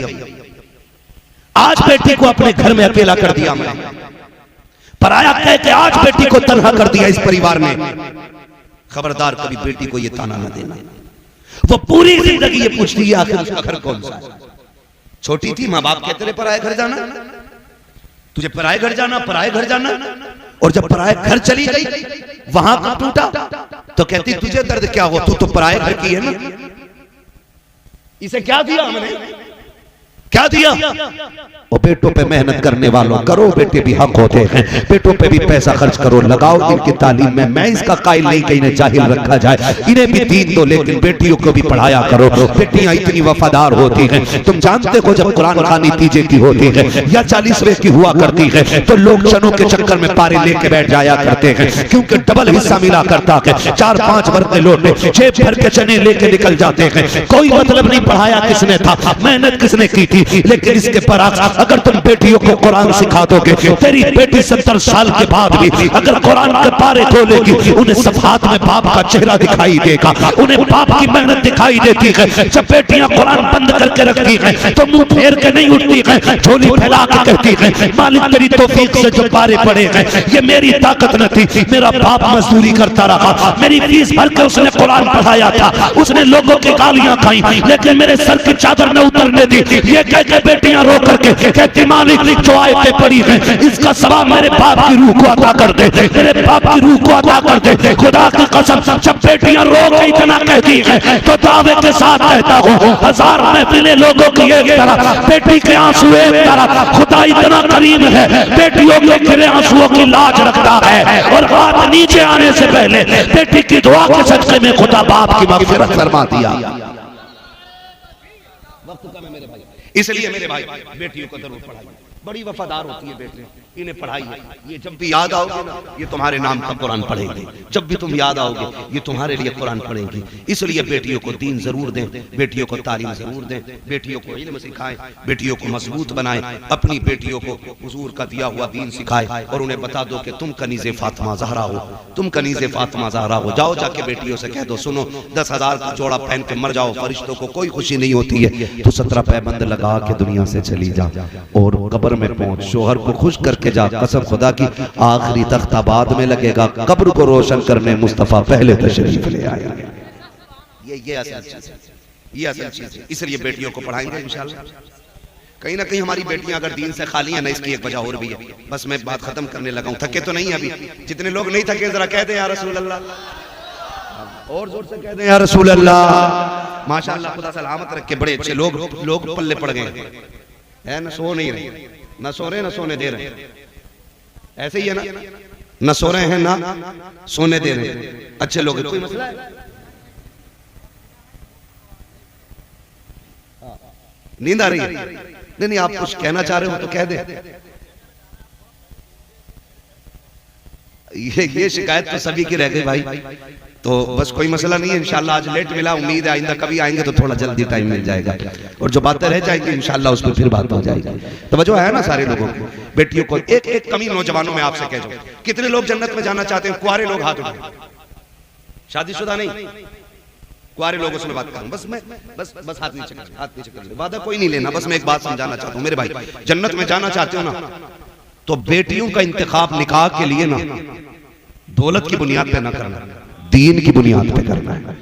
आज बेटी को अपने घर में अकेला कर दिया हमने, पराया कह के आज बेटी को तन्हा कर दिया इस परिवार ने। खबरदार कभी बेटी को ये ताना न देना। वो पूरी जिंदगी ये पूछती है आखिर उसका घर कौन सा है। छोटी थी, माँ बाप कहते रहे पराये घर जाना, तुझे पराये घर जाना, पराये घर जाना। और जब पराये घर चली गई, वहां का टूटा तो कहती तुझे दर्द क्या हो, तू तो पराये घर की है ना। इसे क्या दिया हमने, क्या दिया। और बेटों पे मेहनत करने वालों, करो, बेटे भी हक होते हैं, बेटों पे भी पैसा खर्च करो, लगाओ इनकी तालीम में। मैं इसका कायल नहीं कि इन्हें जाहिल रखा जाए, इन्हें भी दीन दो, लेकिन बेटियों को भी पढ़ाया करो। बेटियां इतनी वफादार होती हैं, तुम जानते हो जब कुरान खानी तीजे की होती है या 40वें की हुआ करती है तो लोग चनों के चक्कर में पारे लेके बैठ जाया करते हैं, क्योंकि डबल हिस्सा मिला करता है। 4-5 बर्तन लोटे, 6 भर के चने लेके निकल जाते हैं। कोई मतलब नहीं पढ़ाया किसने था, मेहनत किसने की थी, लेकिन इसके बरअक्स अगर तुम बेटियों को कुरान सिखा दोगे, तेरी बेटी 70 साल के बाद भी अगर कुरान के पारे खोलेगी, उन्हें सफात में बाप का चेहरा दिखाई देगा, उन्हें बाप की मेहनत दिखाई देती है। जब बेटियां कुरान बंद करके रखती हैं तो मुंह फेर के नहीं उठती हैं, झोली फैला के कहती हैं मालिक तेरी तौफीक से जो पारे पड़े हैं, ये मेरी ताकत न थी, मेरा बाप मजदूरी करता रहा, मेरी फीस भर के उसने कुरान पढ़ाया था, उसने लोगों की गालियां खाई, लेकिन मेरे सर की चादर न उतरने दी। ये कह के बेटियां रो करके कहती मालिक जो आयतें पड़ी हैं इसका सवाब मेरे बाप की रूह को अता कर दे, मेरे बाप की रूह को अता कर दे। खुदा की कसम जब बेटियां रो के इतना कहती हैं तो दावे के साथ कहता हूँ, 1000 महफिलें लोगों की एक तरफ, बेटी के आंसू एक तरफ। खुदा इतना करीम है, बेटियों के गिरे आंसुओं की लाज रखता है, और हाथ नीचे आने से पहले बेटी की दुआ के सदके में खुदा बाप की मग़फ़िरत फरमा दिया। वक्त कम है मेरे भाई, इसलिए मेरे भाई बेटियों को जरूर पढ़ाइए, बड़ी वफादार होती है बेटी, इन्हें पढ़ाइए। ये जब भी याद आओगे ना ये तुम्हारे नाम का कुरान पढ़ेंगे, जब भी तुम याद आओगे ये तुम्हारे लिए कुरान पढ़ेंगी। इसलिए बेटियों को दीन जरूर दें, बेटियों को तालीम जरूर दें, बेटियों को इल्म सिखाएं, बेटियों को मजबूत बनाएं, अपनी बेटियों को हुजूर का दिया हुआ दीन सिखाएं, और उन्हें बता दो कि तुम कनीज़े फातिमा ज़हरा हो, तुम कनीज़े फातिमा ज़हरा हो। जाओ जाके बेटियों से कह दो, सुनो 10,000 का जोड़ा पहन के मर जाओ, फरिश्तों को कोई खुशी नहीं होती है, तो 17 पैबंद लगा के दुनिया से चली जा, और कब्र में पहुंच शोहर को खुश करके जा। कसम खुदा की आखिरी तख्ता बाद में लगेगा, कब्र को रोशन करने मुस्तफा पहले तशरीफ ले आया। ये असल चीज है, ये असल चीज है। इसलिए बेटियों को पढ़ाएंगे इंशाल्लाह। कहीं ना कहीं हमारी बेटियां अगर दीन से खाली है ना, इसकी एक वजह और भी है। बस मैं बात खत्म करने लगा हूं, थके तो नहीं अभी। जितने लोग नहीं थके जरा कह दें या रसूल अल्लाह, और जोर से कह दें या रसूल अल्लाह। माशाअल्लाह खुदा सलामत रखे, बड़े अच्छे लोग पल्ले पड़ गए हैं ना, सो नहीं रहे, न सो रहे न सोने दे रहे, ऐसे ही है ना, न सो रहे हैं ना सोने दे रहे हैं। अच्छे लोग, कोई मसला है? नींद आ रही है? नहीं, आप कुछ कहना चाह रहे हो तो कह दे। ये शिकायत तो सभी की रह गई भाई, तो बस कोई मसला नहीं है इंशाल्लाह। आज लेट मिला, उम्मीद है आइंदा कभी आएंगे तो थोड़ा जल्दी टाइम मिल जाएगा, और जो बातें रह जाएंगी इंशाल्लाह उस पर फिर बात हो जाएगी। तो वजह है ना सारे लोगों को, बेटियों को एक कमी नौजवानों में आपसे कह दो, कितने लोग जन्नत में जाना चाहते हैं? कुआरे लोग हाथ उठाएं, शादीशुदा नहीं, कुआरे लोगों से मैं बात करूं। बस हाथ नीचे कर, वादा कोई नहीं लेना। बस मैं एक बात समझाना चाहता हूं मेरे भाई, जन्नत में जाना चाहते हो ना, तो बेटियों का इंतखाब निकाह के लिए ना दौलत की बुनियाद पे ना करना, दीन की बुनियाद पे करना है।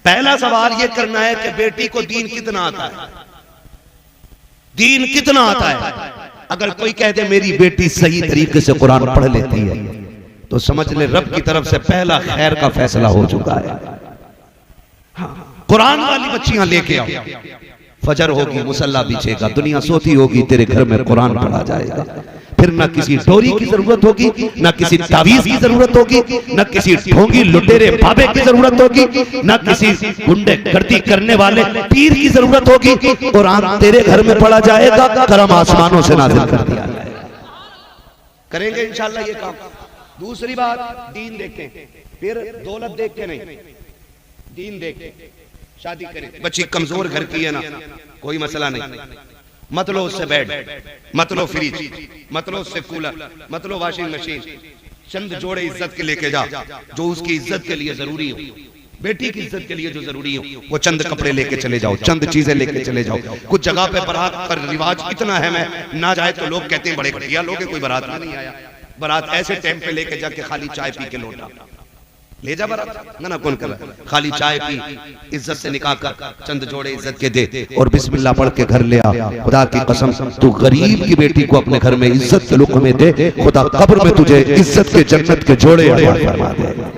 पहला सवाल ये करना है कि बेटी को दीन कितना आता है, दीन कितना आता है। अगर कोई कह दे मेरी बेटी सही तरीके से कुरान पढ़ लेती है, तो समझ ले रब की तरफ से पहला खैर का फैसला हो चुका है। कुरान वाली बच्चियां लेके आओ, फजर होगी मुसल्ला बिछेगा, दुनिया सोती होगी, तेरे घर में कुरान पढ़ा जाएगा। फिर ना किसी डोरी की जरूरत होगी, ना किसी तावीज की जरूरत होगी, ना किसी ढोंगी लुटेरे बाबे की जरूरत होगी, ना किसी गुंडे गर्दी करने वाले पीर की जरूरत होगी। कुरान तेरे घर में पढ़ा जाएगा, करम आसमानों से नाज़िल कर दिया जाएगा। करेंगे इंशाल्लाह ये काम। दूसरी बात, दीन देखें, फिर दौलत देख के नहीं, दीन देख के शादी करें। बच्ची कमजोर घर की है ना, कोई मसला नहीं, मत लो उससे बेड, मत लो फ्रिज, मत लो उससे कूलर, मत लो वॉशिंग मशीन। चंद जोड़े इज्जत के लेके जा, जो उसकी इज्जत के लिए जरूरी हो, बेटी की इज्जत के लिए जो जरूरी हो, वो चंद कपड़े लेके चले जाओ, चंद चीजें लेके चले जाओ। कुछ जगह पे बारात का रिवाज इतना है, मैं ना जाए तो लोग कहते हैं बड़े घटिया लोग हैं, कोई बारात में नहीं आया। बारात ऐसे टाइम पे लेके जाके खाली चाय पी के लौटा, ले जा बारात ना कौन कर, खाली चाय पी, इज्जत से निकाह कर, चंद जोड़े इज्जत के दे, और बिस्मिल्लाह पढ़ के घर ले आ। खुदा की कसम तू गरीब की बेटी को अपने घर में इज्जत के लुक में दे, खुदा कब्र में तुझे इज्जत के जन्नत के जोड़े फरमा दे।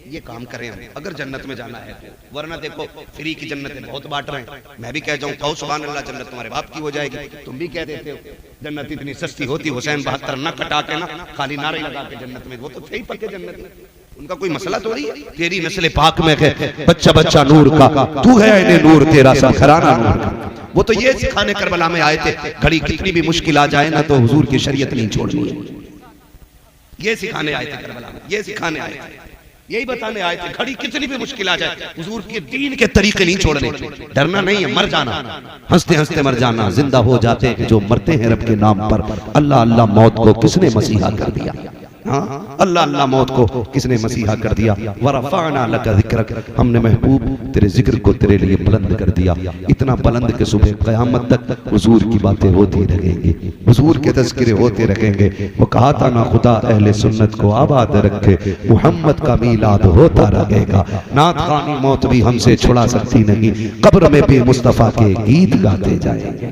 ये काम करें हम, अगर जन्नत में जाना है तो, वरना देखो फ्री की जन्नतें बहुत बांट रहे हैं। मैं भी कह जाऊं कहो सुभान अल्लाह, जन्नत तुम्हारे बाप की हो जाएगी, तुम भी कह देते हो जन्नत इतनी सस्ती होती। हुसैन 72 न कटा के ना खाली नारे लगा के जन्नत में, वो तो थे ही पक्के जन्नत में, उनका कोई मसला थोड़ी है। तेरी नस्ल पाक में है बच्चा बच्चा नूर का, तू है इन्हें नूर तेरा सा घराना नूर का। वो तो ये सिखाने करबला में आए थे, घड़ी कितनी भी मुश्किल आ जाए ना तो हुजूर की शरीयत नहीं छोड़नी है। ये सिखाने आए थे करबला में, ये सिखाने आए थे। यही बताने आए थे, घड़ी कितनी भी मुश्किल आ जाए हुजूर के दीन के तरीके नहीं छोड़ने, डरना नहीं है, मर जाना, हंसते हंसते मर जाना, जिंदा हो जाते हैं जो मरते हैं रब के नाम पर। अल्लाह अल्लाह मौत को किसने मसीहा कर दिया? हाँ, अल्लाह अल्लाह मौत को किसने मसीहा कर दिया? वरफ़अना लका ज़िक्रक, हमने महबूब तेरे जिक्र को तेरे लिए बुलंद कर दिया, इतना बुलंद कि सुबह क़यामत तक हुजूर की बातें होती रहेंगी, हुजूर के तज़किरे होते रहेंगे। वो कहा था ना, खुदा अहले सुन्नत को आबाद रखे, मुहम्मद का मीलाद होता रहेगा, नात ख़ानी मौत भी हमसे छुड़ा सकती नहीं, कब्र में भी मुस्तफ़ा के गीत गाते जाएंगे।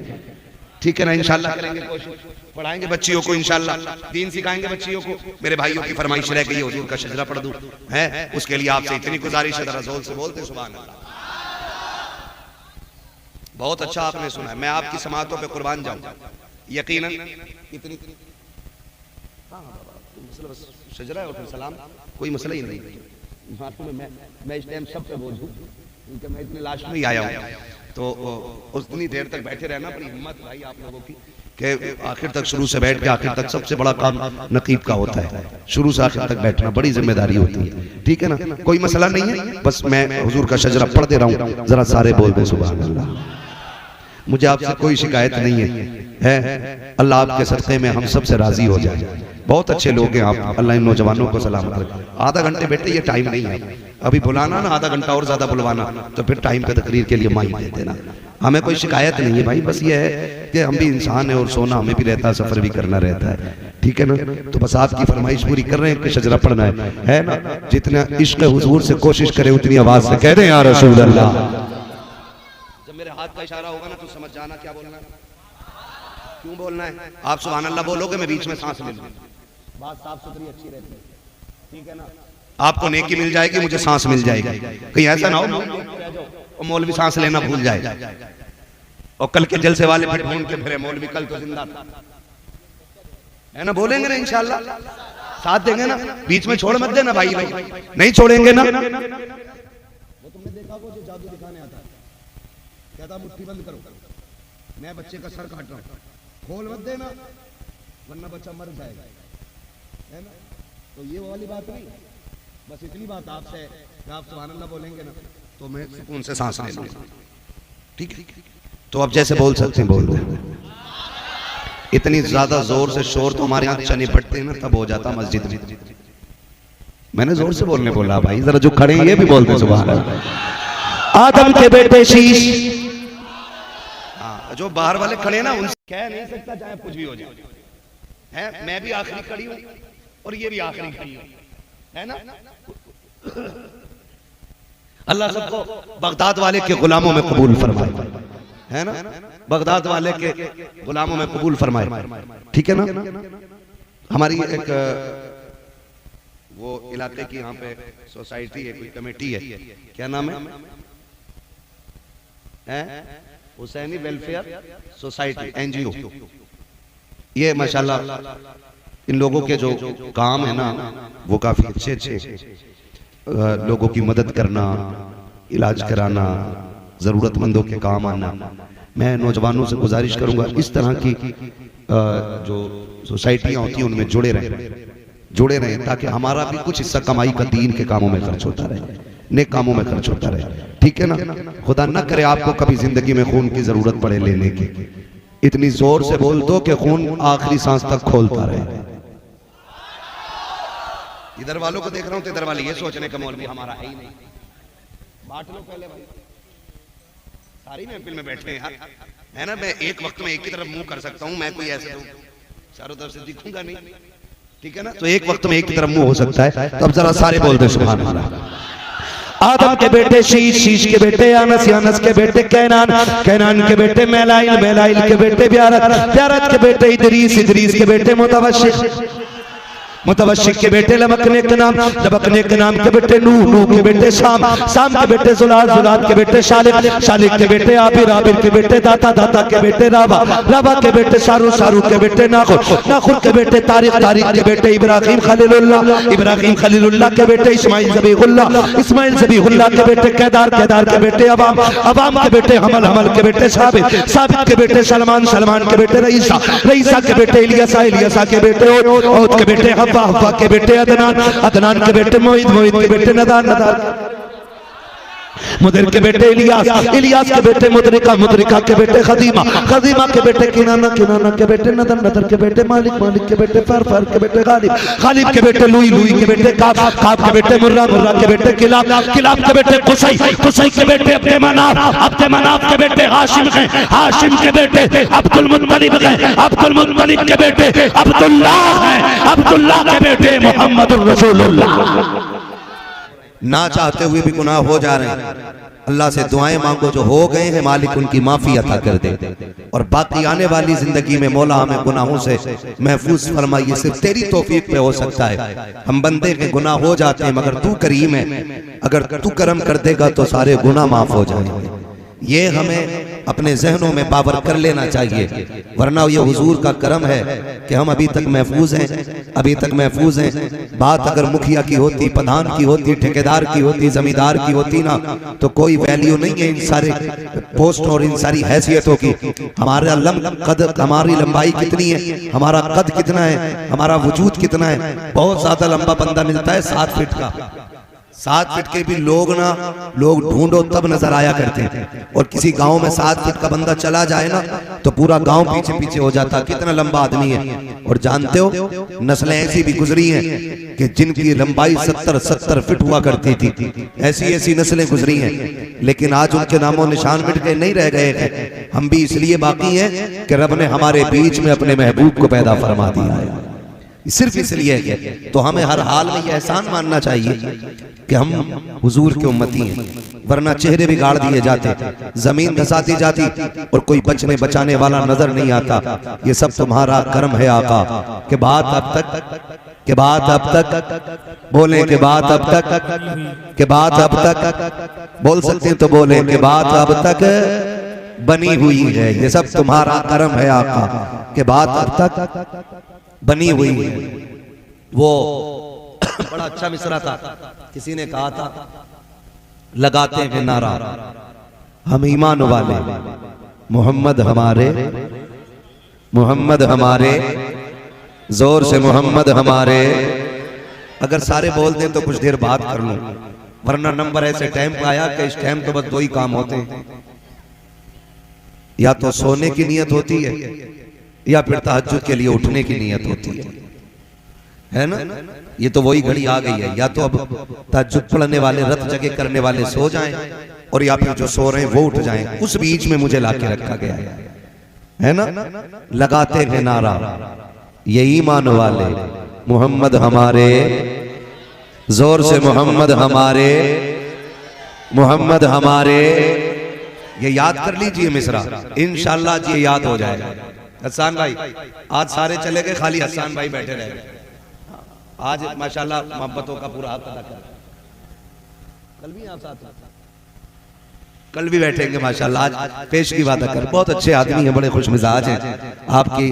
ठीक है ना, इंशाल्लाह करेंगे कोशिश, पढ़ाएंगे बच्चियों को, इंशाल्लाह दीन सिखाएंगे बच्चियों को। मेरे भाइयों की फरमाइश रह गई हुजूर का शजरा पढ़ दूं, है उसके लिए आपसे इतनी गुजारिश है, रसूल से बोलते सुभान अल्लाह। बहुत अच्छा आपने सुना है, मैं आपकी समातों पे कुर्बान जाऊं यकीनन। इतनी शजरा है और फिर सलाम, कोई मसला ही नहीं। मैं इस टाइम सब पे बोलूं क्योंकि मैं इतने लाश में ही आया हूं, तो उतनी देर तक बैठे रहना बड़ी हिम्मत भाई आप लोगों की, कि आखिर तक, शुरू से बैठ के आखिर तक। सबसे बड़ा काम नकीब का होता है, शुरू से आखिर तक बैठना बड़ी जिम्मेदारी होती है। ठीक है ना, कोई मसला नहीं है, बस मैं हुजूर का शजरा पढ़ दे रहा हूँ, जरा सारे बोल दे सुभान अल्लाह। मुझे आपसे कोई शिकायत नहीं है, अल्लाह आपके सदक़े में हम सब से राजी हो जाए। बहुत अच्छे लोग हैं आप, अल्लाह इन नौजवानों को सलामत रखे। आधा घंटे बैठे, ये टाइम नहीं है, अभी बुलाना ना आधा घंटा और ज्यादा बुलवाना, तो फिर टाइम पे तकरीर के लिए माई दे देना। हमें कोई शिकायत नहीं है भाई, बस ये है कि हम भी इंसान है और सोना हमें भी रहता है, सफर भी करना रहता है। ठीक है ना, तो बस आपकी फरमाइश पूरी कर रहे हैं कि शजरा पढ़ना है ना। जितना इश्क हुजूर से कोशिश करे उतनी आवाज से कह दें या रसूल अल्लाह। जब मेरे हाथ का इशारा होगा ना तो समझ जाना क्या बोलना है, क्यों बोलना है। आप सुभान अल्लाह बोलोगे, मैं बीच में सांस ले लूंगा, बात साफ सुथरी अच्छी रहती है। ठीक है ना, आपको नेकी मिल जाएगी, मुझे सांस मिल जाएगी। कहीं ऐसा ना हो और मौलवी सांस लेना भूल जाए और कल के जलसे वाले फिर ढूंढ के फिरे मौलवी कल तो जिंदा था, है ना। बोलेंगे ना इंशाल्लाह, साथ देंगे ना, बीच में छोड़ मत देना भाई, नहीं छोड़ेंगे ना। वो तुमने देखा वो जो जादू दिखाने आता है, कहता मुट्ठी बंद करो, मैं बच्चे का सर काट रहा हूँ, खोल मत देना वरना बच्चा मर जाएगा, है ना। तो ये वाली बात नहीं, बस इतनी बात आपसे, आप सुभान अल्लाह बोलेंगे ना तो मैं सुकून से सांस ले लूंगा। ठीक है, तो अब जैसे बोल सकते हैं बोल लो। इतनी ज्यादा जोर से शोर तो हमारे यहाँ चने पड़ते हैं ना, तब हो जाता मस्जिद में। मैंने जोर से बोलने बोला भाई, जरा जो खड़े हैं ये भी बोलते सुभान अल्लाह। आदम के बेटे शीश, हाँ जो बाहर वाले खड़े हैं ना उनसे कह नहीं सकता चाहे कुछ भी हो जाए, है। मैं भी आखिरी खड़ी हूँ और ये भी आखिरी खड़ी है ना। अल्लाह सबको बगदाद वाले के गुलामों में कबूल फरमाए, है ना, बगदाद वाले के गुलामों में कबूल फरमाए। ठीक है ना। हमारी एक वो इलाके की यहाँ पे सोसाइटी है, कोई कमेटी है, क्या नाम है? Hussaini welfare society, NGO. ये माशाल्लाह इन लोगों के जो काम है ना वो काफी अच्छे अच्छे, लोगों की मदद करना, इलाज कराना, जरूरतमंदों के काम आना। मैं नौजवानों से गुजारिश करूंगा इस तरह की जो सोसाइटियां होती हैं उनमें जुड़े रहें, ताकि हमारा भी कुछ हिस्सा कमाई का दीन के कामों में खर्च होता रहे, नेक कामों में खर्च होता रहे। ठीक है ना। खुदा न करे आपको कभी जिंदगी में खून की जरूरत पड़े लेने की, इतनी जोर से बोल दो कि खून आखिरी सांस तक खोलता रहे। इधर वालों को देख रहा हूं तो इधर वाले ये सोचने का मौलवी हमारा है ही नहीं। बांट लो पहले भाई, सारी महफिल में बैठे हैं यार, है ना। मैं एक वक्त में एक ही तरफ मुंह कर सकता हूं, मैं कोई ऐसे चारों तरफ से दिखूंगा नहीं। ठीक है ना, तो एक वक्त में एक ही तरफ मुंह हो सकता है। तो अब जरा सारे बोल दे सुभान अल्लाह। आदम के बेटे शीश, शीश के बेटे अनस, अनस के बेटे कैनान, कैनान के बेटे मेलाइल, मेलाइल के बेटे ब्यारत, ब्यारत के बेटे इदरीस, इदरीस के बेटे मुतवशिक, मुतवशिक के बेटे लबकने के नाम, लबकने के नाम के बेटे नूह, नूह के बेटे शाम, शाम के बेटे जुलाद, जुलाद के बेटे शालिक, शालिक के बेटे आबिर, आबिर के बेटे दाता, दाता के बेटे राबा, राबा के बेटे शारू, शारू के बेटे नाखुर, नाखुर के बेटे तारिक, तारिक के बेटे इब्राहिम खलीलुल्लाह, इब्राहिम खलीलुल्लाह के बेटे इस्माइल ज़बीहुल्लाह, इस्माइल ज़बीहुल्लाह के बेटे केदार, केदार के बेटे अवाम, अवाम के बेटे हमल, हमल के बेटे साबित, साबित के बेटे सलमान, सलमान के बेटे रईसा, रईसा के बेटे इलियासा, इलियासा के बेटे औद के बेटे हब्बा, हब्बा के बेटे अदनान, अदनान के बेटे मोहित, मोहित के बेटे नदान, नदान मुदर के बेटे इलियास, इलियास के बेटे मुदरिका, मुदरिका के बेटे खदीमा, खदीमा के बेटे किनाना, किनाना के बेटे नदर, नदर के बेटे मालिक, मालिक के बेटे फर, फर के बेटे गालिब, गालिब के बेटे लुई, लुई के बेटे काब, काब के बेटे मुर्रा, मुर्रा के बेटे किलाब, किलाब के बेटे कुसै, कुसै के बेटे अब्दे मनाफ, अब्दे मनाफ के बेटे हाशिम हैं, हाशिम के बेटे अब्दुल मुत्तलिब हैं, अब्दुल मुत्तलिब के बेटे अब्दुल्लाह हैं, अब्दुल्लाह के बेटे मोहम्मदुर रसूलुल्लाह। ना चाहते हुए भी गुनाह हो जा रहे हैं, अल्लाह से दुआएं मांगो, जो हो गए हैं मालिक उनकी माफी अता कर दे, और बाकी आने वाली जिंदगी में मौला हमें गुनाहों से महफूज फरमाइए। सिर्फ तेरी तौफीक पे हो सकता है। हम बंदे के गुनाह हो जाते हैं, मगर तू करीम है, अगर तू करम कर देगा तो सारे गुनाह माफ हो जाएंगे। ये हमें अपने जहनों में बावर कर लेना चाहिए, वरना ये हुजूर का करम है कि हम अभी तक महफूज हैं, अभी तक महफूज हैं। बात अगर मुखिया की होती, प्रधान की होती, ठेकेदार की होती, जमींदार की होती ना, तो कोई वैल्यू नहीं है इन सारे पोस्ट और इन सारी हैसियतों की। हमारा कद, हमारी लंबाई कितनी है, हमारा कद कितना है, हमारा वजूद कितना है। बहुत ज्यादा लंबा बंदा मिलता है 7 फीट का, 7 फीट के भी लोग ना, लोग ढूंढो तब नजर आया करते हैं, और किसी गांव में 7 फीट का बंदा चला जाए ना तो पूरा गांव पीछे पीछे हो जाता, कितना लंबा आदमी है। और जानते हो नस्लें ऐसी भी गुजरी हैं कि जिनकी लंबाई 70-70 फीट हुआ करती थी, ऐसी ऐसी नस्लें गुजरी हैं, लेकिन आज उनके नामों निशान मिट गए, नहीं रह गए हैं। हम भी इसलिए बाकी हैं कि रब ने हमारे बीच में अपने महबूब को पैदा फरमा दिया है, सिर्फ इसलिए है। तो हमें हर हाल में यह एहसान मानना चाहिए कि हम हुजूर के उम्मती हैं, वरना चेहरे बिगाड़ दिए जाते, जमीन धसाती जाती और कोई बचने बचाने वाला नजर नहीं आता। ये सब तुम्हारा करम है आका। के बात अब तक, के बात अब तक बोले, के बात अब तक, के बात अब तक बोल सकते हैं तो बोले, के बात अब तक बनी हुई है। ये सब तुम्हारा करम है आका, के बात अब तक बनी हुई है। वो बड़ा अच्छा मिसरा था, किसी ने कहा था, लगाते हैं नारा हम ईमान वाले, मोहम्मद हमारे, मोहम्मद हमारे, जोर से मोहम्मद हमारे। अगर सारे बोल दें तो कुछ देर बात कर लूं, वरना नंबर ऐसे टाइम पे आया कि इस टाइम तो बस 2 ही काम होते हैं, या तो सोने की नीयत होती है या फिर तहज्जुद के लिए उठने की नीयत होती है ना। ये तो वही घड़ी आ गई है, या तो अब तहज्जुद पढ़ने वाले, रत जगह करने वाले सो जाएं, और या फिर जो सो रहे हैं वो उठ जाएं। उस बीच में मुझे लाके रखा गया है ना। लगाते हैं नारा ये ईमान वाले, मोहम्मद हमारे, जोर से मोहम्मद हमारे, मोहम्मद हमारे। ये याद कर लीजिए मिसरा, इंशाअल्लाह ये याद हो जाएगा। हसन भाई आज सारे चले गए, खाली हसन भाई बैठे रहे। आज माशाल्लाह मोहब्बतों का पूरा हक अदा कर। कल भी आप साथ, कल भी बैठेंगे माशाल्लाह। आज पेश की बात कर, बहुत अच्छे आदमी हैं, बड़े खुश मिजाज हैं। आपकी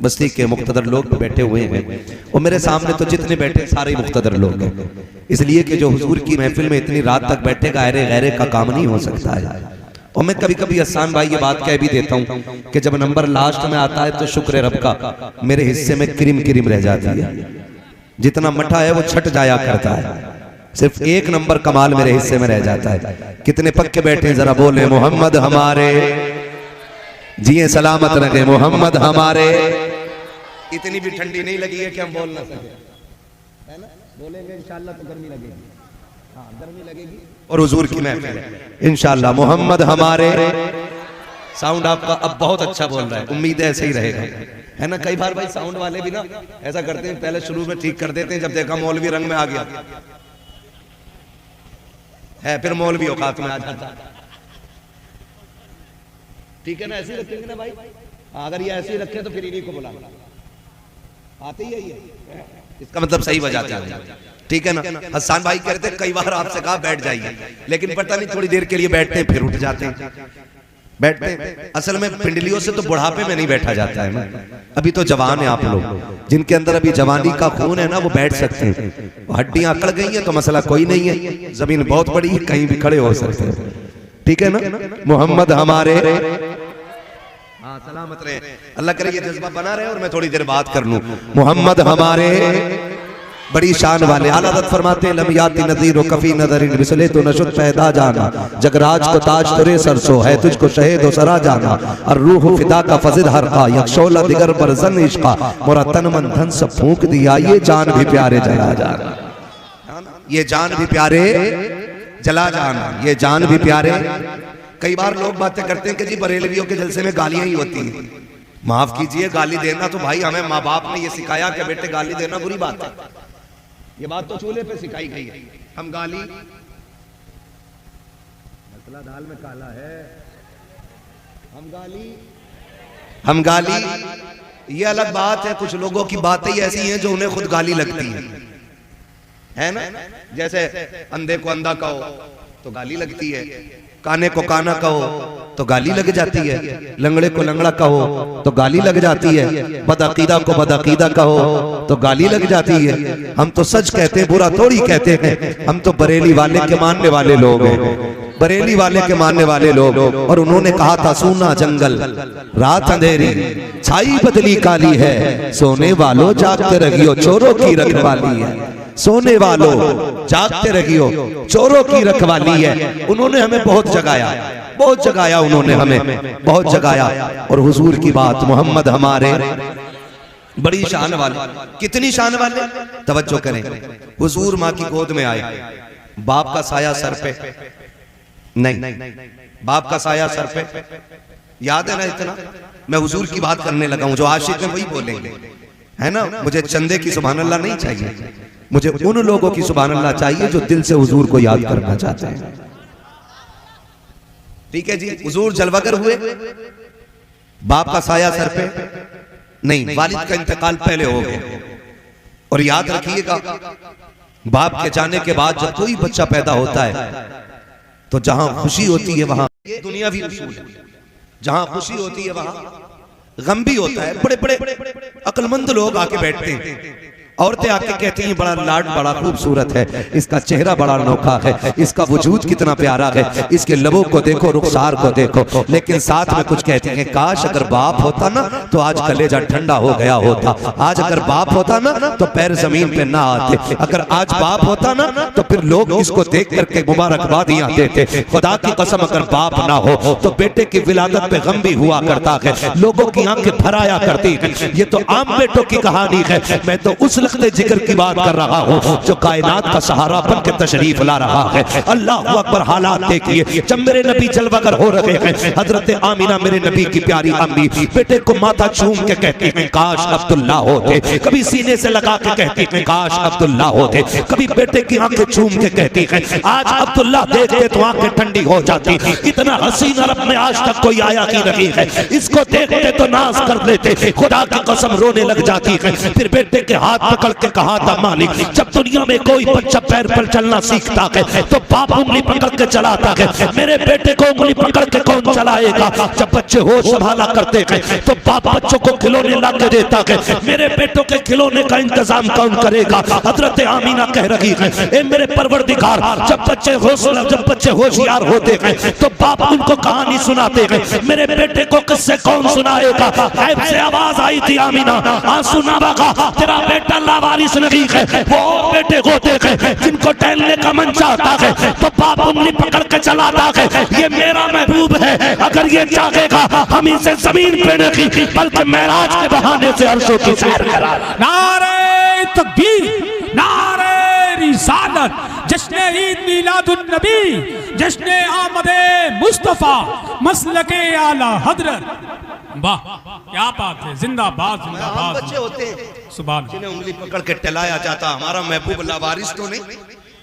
बस्ती के मुख्तदर लोग भी बैठे हुए हैं, और मेरे सामने तो जितने बैठे सारे मुख्तदर लोग हैं, इसलिए कि जो हुजूर की महफिल में इतनी रात तक बैठेगा, अरे गैरे का काम नहीं हो सकता है। और मैं कभी कभी हसन भाई ये बात कह भी देता हूँ कि जब नंबर लास्ट में आता है तो शुक्र रब का, मेरे हिस्से में क्रीम क्रीम रह जाती है, जितना मठा है वो छट जाया करता है, सिर्फ 1 नंबर कमाल मेरे हिस्से में रह जाता है। कितने पक्के बैठे जरा बोले, मोहम्मद हमारे, जिए सलामत रखे मोहम्मद हमारे। इतनी भी ठंडी नहीं लगी है कि हम बोल ना सके, है ना। बोलेंगे इंशाअल्लाह तो गर्मी लगेगी, हाँ गर्मी लगेगी, और हुजूर की महफिल है इंशाअल्लाह। मोहम्मद हमारे। साउंड आपका अब बहुत अच्छा बोल रहा है, उम्मीद है ऐसे ही रहेगा, है ना। कई बार भाई साउंड वाले भी ना ऐसा करते हैं, पहले शुरू में ठीक कर देते हैं, जब देखा मौलवी रंग में आ गया है, फिर मौलवी औकात में आ जाता है। ठीक है ना, ऐसे ही रखेंगे ना भाई। अगर ये ऐसे ही रखे तो फिर इन्हीं को बुलाना, आते ही है, इसका मतलब सही बजाते हैं, ठीक है ना। हसन भाई कहते हैं कई बार आपसे कहा बैठ जाइए, लेकिन पता नहीं थोड़ी देर के लिए बैठते हैं फिर उठ जाते हैं, बैठते हैं। असल में पिंडलियों से तो बुढ़ापे में नहीं बैठा जाता है ना। अभी तो जवान है आप लोग, जिनके अंदर अभी जवानी का खून है ना, वो बैठ सकते हैं। हड्डियां अकड़ गई हैं तो मसला कोई नहीं है, जमीन बहुत बड़ी है, कहीं भी खड़े हो सकते हैं, ठीक है ना। मोहम्मद हमारे, हाँ सलामत रहे, अल्लाह करे ये जज्बा बना रहे और मैं थोड़ी देर बात कर लूं। मोहम्मद हमारे बड़ी शान वाले आला हज़रत फरमाते लम याति नज़ीर कफी नज़रिन बिसले तो नशुद पैदा जाना, जगराज को ताज तुरे सरसो है तुझको शहीद सरा जाना, और रूह फिदा का फजिद हरका यक्षोला दिगर बरजन इश्का, मोरा तन मन धन सब फूंक दिया ये जान भी प्यारे जला जाना, ये जान भी प्यारे जला जाना, ये जान भी प्यारे। कई बार लोग बातें करते हैं कि जी बरेलवियों के जलसे में गालियां ही होती हैं। माफ कीजिए, गाली देना तो भाई हमें माँ बाप ने ये सिखाया कि बेटे गाली देना बुरी बात है, ये बात तो चूल्हे पे सिखाई गई है। हम गाली, मसला दाल में काला है, हम गाली ये अलग बात है। कुछ लोगों की बातें ही ऐसी हैं जो उन्हें खुद गाली लगती है ना। जैसे अंधे को अंधा कहो तो गाली लगती है, काने को काना कहो तो गाली लग जाती है, लंगड़े को लंगड़ा कहो तो गाली लग जाती है, बदअकीदा को बदअकीदा कहो तो गाली लग जाती है। हम तो सच कहते हैं, बुरा थोड़ी कहते हैं। हम तो बरेली वाले के मानने वाले लोग हैं, बरेली वाले के मानने वाले लोग। और उन्होंने कहा था सूना जंगल रात अंधेरी छाई बदली काली है, सोने वालों जागते रहियो चोरों की रखवाली है, सोने वालों जागते रहियो चोरों की रखवाली है। उन्होंने हमें बहुत जगाया, बहुत जगाया, उन्होंने हमें बहुत जगाया। और हुजूर की बात, मोहम्मद हमारे बड़ी शान वाले। कितनी शान वाले, तवज्जो करें। हुजूर माँ की गोद में आए, बाप का साया सर पे नहीं, बाप का साया सर पे, याद है ना इतना। मैं हुजूर की बात करने लगा हूं, जो आशिक है वही बोलेंगे, है ना। मुझे चंदे की सुभान अल्लाह नहीं चाहिए, मुझे उन लोगों की सुभान अल्लाह चाहिए जो दिल से हुजूर को याद करना चाहते हैं। ठीक है जी। हुजूर जलवागर हुए, बाप का साया सर पे नहीं, वालिद का इंतकाल पहले हो गया। और याद रखिएगा, बाप के जाने के बाद जब कोई बच्चा पैदा होता है तो जहां खुशी होती है वहां दुनियावी उसूल है, जहां खुशी होती है वहां गम भी होता है। बड़े बड़े अक्लमंद लोग आके बैठते हैं, औरतें आके कहती हैं बड़ा लाड बड़ा खूबसूरत है, इसका चेहरा बड़ा अनोखा है, इसका वजूद कितना प्यारा है, इसके लबों को देखो, रुखसार को देखो। लेकिन साथ में कुछ कहती हैं काश अगर बाप होता ना तो आज कलेजा ठंडा हो गया होता, आज अगर बाप होता ना तो पैर जमीन पे ना आते, अगर आज बाप होता ना तो फिर लोग इसको देख करके मुबारकबादियां देते। खुदा की कसम अगर बाप ना हो तो बेटे की विलादत पे गम भी हुआ करता है, लोगों की आंखें भराया करती है। ये तो आम बेटों की कहानी है। मैं तो उस लख्ते जिक्र की बात कर रहा हूँ जो कायनात का सहारा बन के तशरीफ ला रहा है। अल्लाह अकबर। हालात देखिए, जब मेरे नबी जलवागर हो रहे हैं, हजरत आमिना मेरे नबी की प्यारी अम्मी बेटे को माथा चूम के कहती हैं काश अब्दुल्ला होते, कभी सीने से लगा के कहती हैं काश अब्दुल्ला होते, कभी बेटे की आंखें चूम के कहती हैं आज अब्दुल्ला देखते तो आंखें ठंडी हो जाती। इतना हसीन अरब में आज तक कोई आया ही नहीं है, इसको देखते तो नाज कर लेते, खुदा की कसम रोने लग जाती है। फिर बेटे के हाथ पकड़ के कहा था मालिक, जब दुनिया में कोई बच्चा पैर पर चलना सीखता है तो बाप उंगली पकड़ के चलाता है, मेरे बेटे को उंगली पकड़ के कौन चलाएगा। जब बच्चे होश संभाला करते हैं तो बाप बच्चों को खिलौने ला के देता है, मेरे बेटों के खिलौने का इंतजाम कौन करेगा। हजरत आमीना कह रही है ए मेरे परवरदिगार, जब बच्चे होशियार होते हैं तो बाप उनको कहानी सुनाते हैं, मेरे बेटे को किससे कौन सुनाएगा। गायब से आवाज आई थी आमीना आंसू ना बहा, तेरा बेटा लावारिस नहीं है, वो बेटे होते हैं जिनको टहलने का मन चाहता है तो बाप उंगली पकड़ के चलाता है। ये मेरा महबूब है, अगर ये चाहेगा हम इसे जमीन पे नहीं बल्कि मेराज के बहाने से अर्शों की सैर करा। नारे तकबीर, नारे रिसालत, जश्न ईद मिलादुन नबी, जश्न आमदे मुस्तफा, मसलके आला हजरत। वाह क्या बात है, जिंदाबाद जिंदाबाद। बच्चे होते हैं सुभान, जिन्हें उंगली पकड़ के टहलाया जाता, हमारा महबूब लावारिस तो नहीं।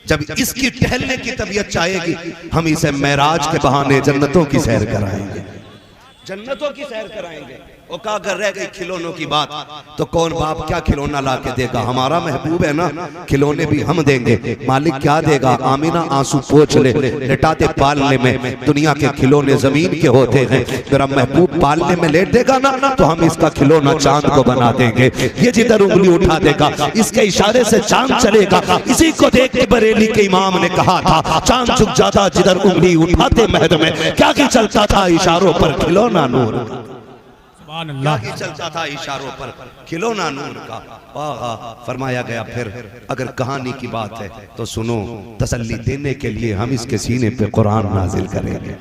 जब इसकी टहलने की तबीयत चाहेगी हम इसे मेराज के बहाने जन्नतों की सैर कराएंगे, जन्नतों की सैर कराएंगे। और का अगर रह गई खिलौनों की बात तो कौन बाप क्या खिलौना ला के देगा। हमारा महबूब है ना, खिलौने भी हम देंगे, मालिक क्या देगा। आमीना आंसू पोंछ ले, लेटाते पालने में दुनिया के खिलौने जमीन के होते हैं, मेरा महबूब पालने में लेट देगा ना तो हम इसका खिलौना चांद को बना देंगे। ये जिधर उंगली उठा देगा इसके इशारे से चांद चलेगा। इसी को देख के बरेली के इमाम ने कहा था चांद झुक जाता जिधर उंगली उठाते महद में, क्या चलता था इशारों पर खिलौना नूर। क्या ही चलता था इशारों पर खिलौना नूर का। आहा, फरमाया गया फिर अगर कहानी की बात है तो सुनो, तसल्ली देने के लिए हम इसके सीने पे कुरान नाजिल करेंगे,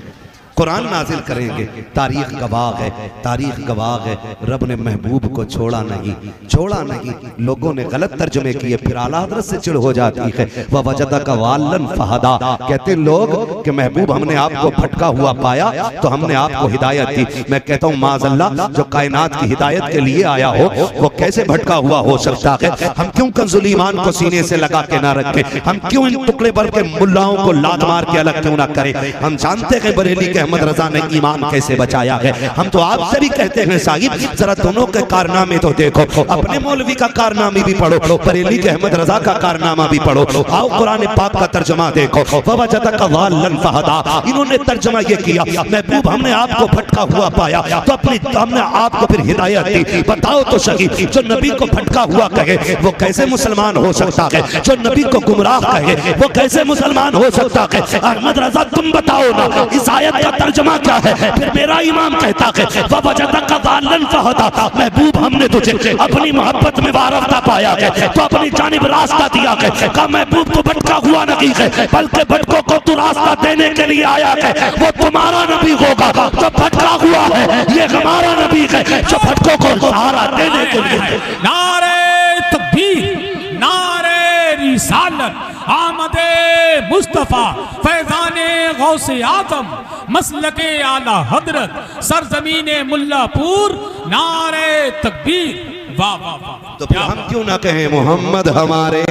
कुरान नाजिल करेंगे। तारीख गवाह है, तारीख गवाह है, रब ने महबूब को छोड़ा नहीं, छोड़ा नहीं। लोगों ने गलत तर्जुमे किए, फिर आला हज़रत से चिढ़ हो जाती है। वह वजदका वालन फहदा, कहते लोग कि महबूब हमने आपको भटका हुआ पाया तो हमने आपको हिदायत दी। मैं कहता हूँ माज़अल्लाह, जो कायनात की हिदायत के लिए आया हो वो कैसे भटका हुआ हो सकता है? हम क्यों कंजुल ईमान को सीने से लगा के ना रखें? हम क्यों इन टुकड़े भर के मुल्लाओं को लात मार के अलग क्यों ना करें? हम जानते हैं बरेली के अहमद रजा ने ईमान कैसे बचाया है। हम तो आपसे भी कहते हैं साहिब, जरा दोनों के कारनामे तो देखो, अपने मौलवी का कारनामे भी पढ़ो, बरेली के अहमद रजा का कारनामा भी पढ़ो। आओ कुरान पाक का तर्जुमा देखो, ववजदका वालन फहदा। इन्होंने तर्जुमा ये किया, महबूब हमने आपको भटका हुआ पाया तो अपनी हमने आपको फिर हिदायत दी। बताओ तो सही, जो नबी को भटका हुआ कहे वो कैसे मुसलमान हो सकता है? जो नबी को गुमराह कहे वो कैसे मुसलमान हो सकता है? अहमद रजा तुम बताओ ना, इस आयत का तर्जुमा क्या है? फिर मेरा इमाम कहता है ववजदका वालन फहदा, महबूब हमने तुझे अपनी मोहब्बत में वारफ्ता पाया है तो अपनी जानिब रास्ता दिया है। कहा महबूब तो भटका हुआ नहीं है, बल्कि भटकों को तू रास्ता देने के लिए आया है। वो तुम्हारा नबी होगा जो भटका हुआ है, ये हमारा नबी है जो भटकों को सहारा देने के लिए। नारे तकबीर, नारे रिसालत, आमदे मुस्तफा, फैजाने गौसे आजम, मसलके आला हजरत, सरजमीने मुल्लापुर, नारे तकबीर। वाह वाह वाह। तो फिर हम क्यों ना कहें मोहम्मद हमारे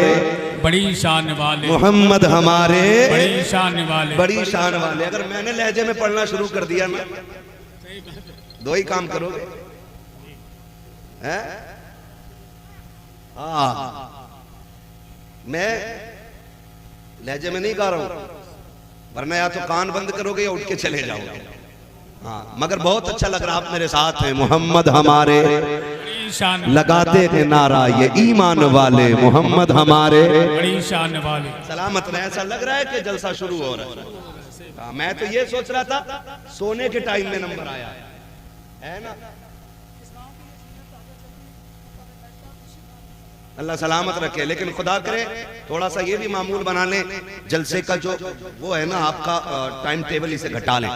बड़ी शान वाले, मोहम्मद हमारे बड़ी शान वाले, बड़ी शान वाले। अगर मैंने लहजे में पढ़ना शुरू कर दिया ना, दो ही काम करोगे, हैं? मैं लहजे में नहीं गा रहा हूं, वरना या तो कान बंद करोगे या उठ के चले जाओगे। हाँ, मगर बहुत अच्छा लग रहा, आप मेरे साथ हैं। मोहम्मद हमारे लगाते हैं नारा ये ईमान वाले, मोहम्मद हमारे बड़ी शान वाले। सलामत में ऐसा लग रहा है कि जलसा शुरू हो रहा है। मैं तो ये सोच रहा था सोने के टाइम में नंबर आया है ना। अल्लाह सलामत रखे, लेकिन खुदा करे थोड़ा सा ये भी मामूल बना लें, जलसे का जो वो है ना आपका टाइम टेबल, इसे घटा लें।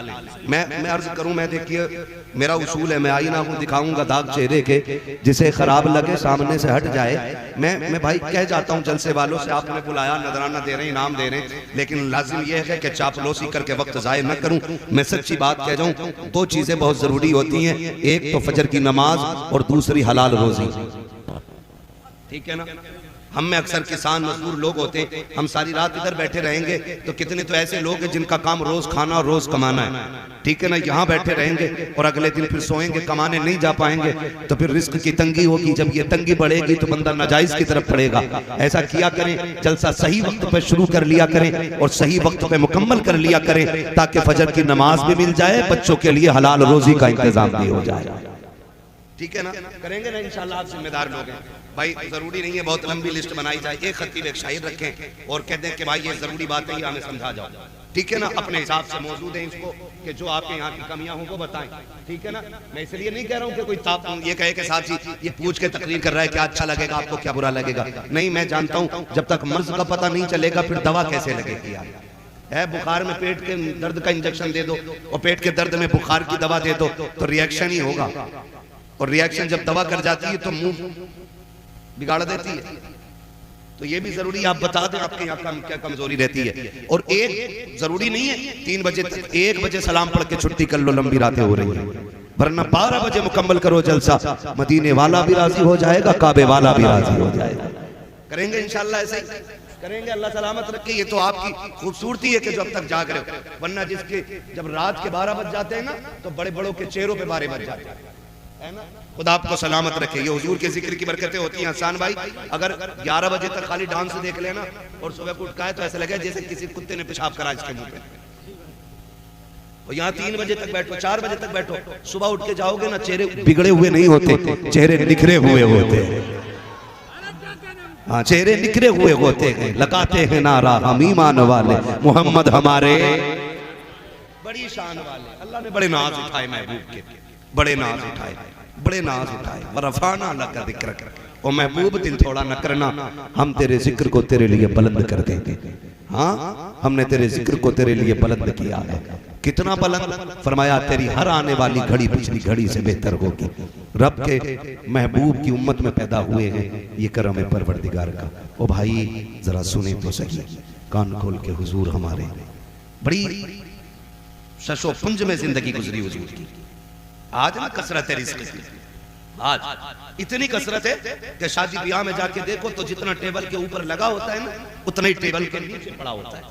मैं अर्ज करूं, मैं देखिए मेरा उसूल है, मैं आईना हूं, दिखाऊंगा दाग चेहरे के, जिसे खराब लगे सामने से हट जाए। मैं भाई कह जाता हूं जलसे वालों से, आपने बुलाया, नजराना दे रहे हैं, इनाम दे रहे हैं, लेकिन लाजिम यह है कि चापलूसी करके वक्त जाया न करूं। मैं सच्ची बात कह जाऊं, दो चीजें बहुत जरूरी होती हैं, एक तो फजर की नमाज और दूसरी हलाल रोजी। ठीक है ना। हम में अक्सर किसान मजदूर लोग होते हैं, हम सारी रात इधर बैठे रहेंगे तो कितने तो ऐसे लोग हैं जिनका काम रोज खाना और रोज कमाना है। ठीक है ना, यहाँ बैठे रहेंगे और अगले दिन फिर सोएंगे, कमाने नहीं जा पाएंगे, तो फिर रिस्क की तंगी होगी। जब ये तंगी बढ़ेगी तो बंदा नाजायज की तरफ पड़ेगा। ऐसा किया करें, जलसा सही वक्त पे शुरू कर लिया करें और सही वक्त पे मुकम्मल कर लिया करें, ताकि फजर की नमाज भी मिल जाए, बच्चों के लिए हलाल रोजी का इंतजाम भी हो जाए। ठीक है ना, करेंगे ना इंशाल्लाह। आप जिम्मेदार लोग हैं भाई, जरूरी नहीं है बहुत लंबी लिस्ट बनाई जाए। एक खतीब एक शायर रखें और कहते हैं कि भाई ये जरूरी बात है, ये हमें समझा जाओ। ठीक है ना, अपने हिसाब से मौजूद है इसको कि जो आपके यहाँ की कमियां हों वो बताएं। ठीक है ना, मैं इसलिए नहीं कह रहा हूँ कि कोई ये कहे कि साहब जी ये पूछ के तकरीर कर रहा है, क्या अच्छा लगेगा आपको, क्या बुरा लगेगा। नहीं, मैं जानता हूँ जब तक मर्ज का पता नहीं चलेगा फिर दवा कैसे लगेगी। यार है, बुखार में पेट के दर्द का इंजेक्शन दे दो और पेट के दर्द में बुखार की दवा दे दो तो रिएक्शन ही होगा, और रिएक्शन जब दवा कर जाती है तो मुंह बिगाड़ देती है। तो ये भी जरूरी आप बता दें आपके यहाँ क्या कमजोरी रहती है। और एक जरूरी नहीं है 3 बजे तक, 1 बजे सलाम पढ़ के छुट्टी कर लो, लंबी रातें हो रही हैं, वरना 12 बजे मुकम्मल करो जलसा। मदीने वाला भी राजी हो जाएगा, काबे वाला भी राजी हो जाएगा। करेंगे इंशाल्लाह, ऐसे ही करेंगे। अल्लाह सलामत रखे। ये तो आपकी खूबसूरती है कि जो अब तक जाग रहे हो, वरना जिसके जब रात के 12 बज जाते हैं ना तो बड़े बड़ों के चेहरों पे 12 बज जाते हैं, है ना। खुदा आपको सलामत रखे। ये हुजूर के जिक्र की बरकतें होती हैं। हसन भाई अगर 11 बजे तक खाली डांस देख लेना और सुबह को उठका है तो ऐसा लगे जैसे किसी कुत्ते ने पेशाब करा इसके मुंह पे। और यहाँ 3 बजे तक बैठो, 4 बजे तक बैठो, सुबह उठ के जाओगे ना, चेहरे बिगड़े हुए नहीं होते, चेहरे निखरे हुए होते हैं। हाँ, चेहरे निखरे हुए होते हैं। लगाते हैं नारा हम ईमान वाले, मोहम्मद हमारे बड़ी शान वाले। अल्लाह ने बड़े नाज उठाए महबूब के, बड़े नाज उठाए। बड़े नाज उठाए, वरफाना लका जिक्र, ओ महबूब दिल थोड़ा न करना, हम तेरे जिक्र को तेरे लिए बुलंद कर देंगे। हाँ, हमने तेरे जिक्र को तेरे लिए बुलंद किया है। कितना बुलंद? फरमाया तेरी हर आने वाली घड़ी पिछली घड़ी से बेहतर होगी। रब के महबूब की उम्मत में पैदा हुए हैं, ये करम है परवरदिगार का। ओ भाई जरा सुने तो सही, कान खोल के हुजूर हमारे बड़ी शशो पुंज में जिंदगी गुजरी हुजूर की। आज ना कसरत है रिज़्क़ की, आज इतनी कसरत है कि शादी ब्याह में जाके देखो तो जितना टेबल के ऊपर लगा होता है ना, उतना ही टेबल के नीचे पड़ा होता है।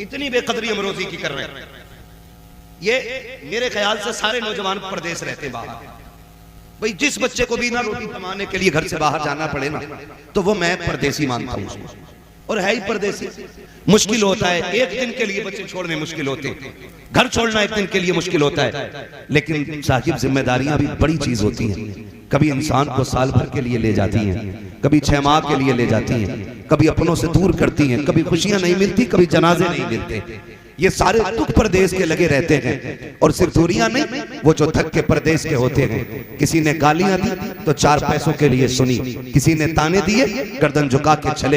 इतनी बेकदरी हम रोजी की कर रहे हैं। ये मेरे ख्याल से सारे नौजवान परदेश रहते बाहर। भाई जिस बच्चे को भी ना रोटी कमाने के लिए घर से बाहर जाना पड़े ना, तो वो मैं परदेसी मानता हूँ उसको, और है ही परदेसी। मुश्किल होता है, एक दिन के लिए बच्चे छोड़ने मुश्किल होते हैं, घर छोड़ना एक दिन के लिए मुश्किल होता है, लेकिन साहिब जिम्मेदारियां भी बड़ी चीज होती हैं। कभी इंसान को साल भर के लिए ले जाती हैं, कभी 6 माह के लिए ले जाती हैं, कभी अपनों से दूर करती हैं, कभी खुशियां नहीं मिलती, कभी जनाजे नहीं मिलते। ये सारे दुख परदेश के लगे रहते हैं। और सिर्फ दूरियां नहीं, वो जो थक के परदेश के होते हैं, किसी ने गालियां दी तो 4 पैसों के लिए सुनी, किसी ने ताने दिए गर्दन झुका के चले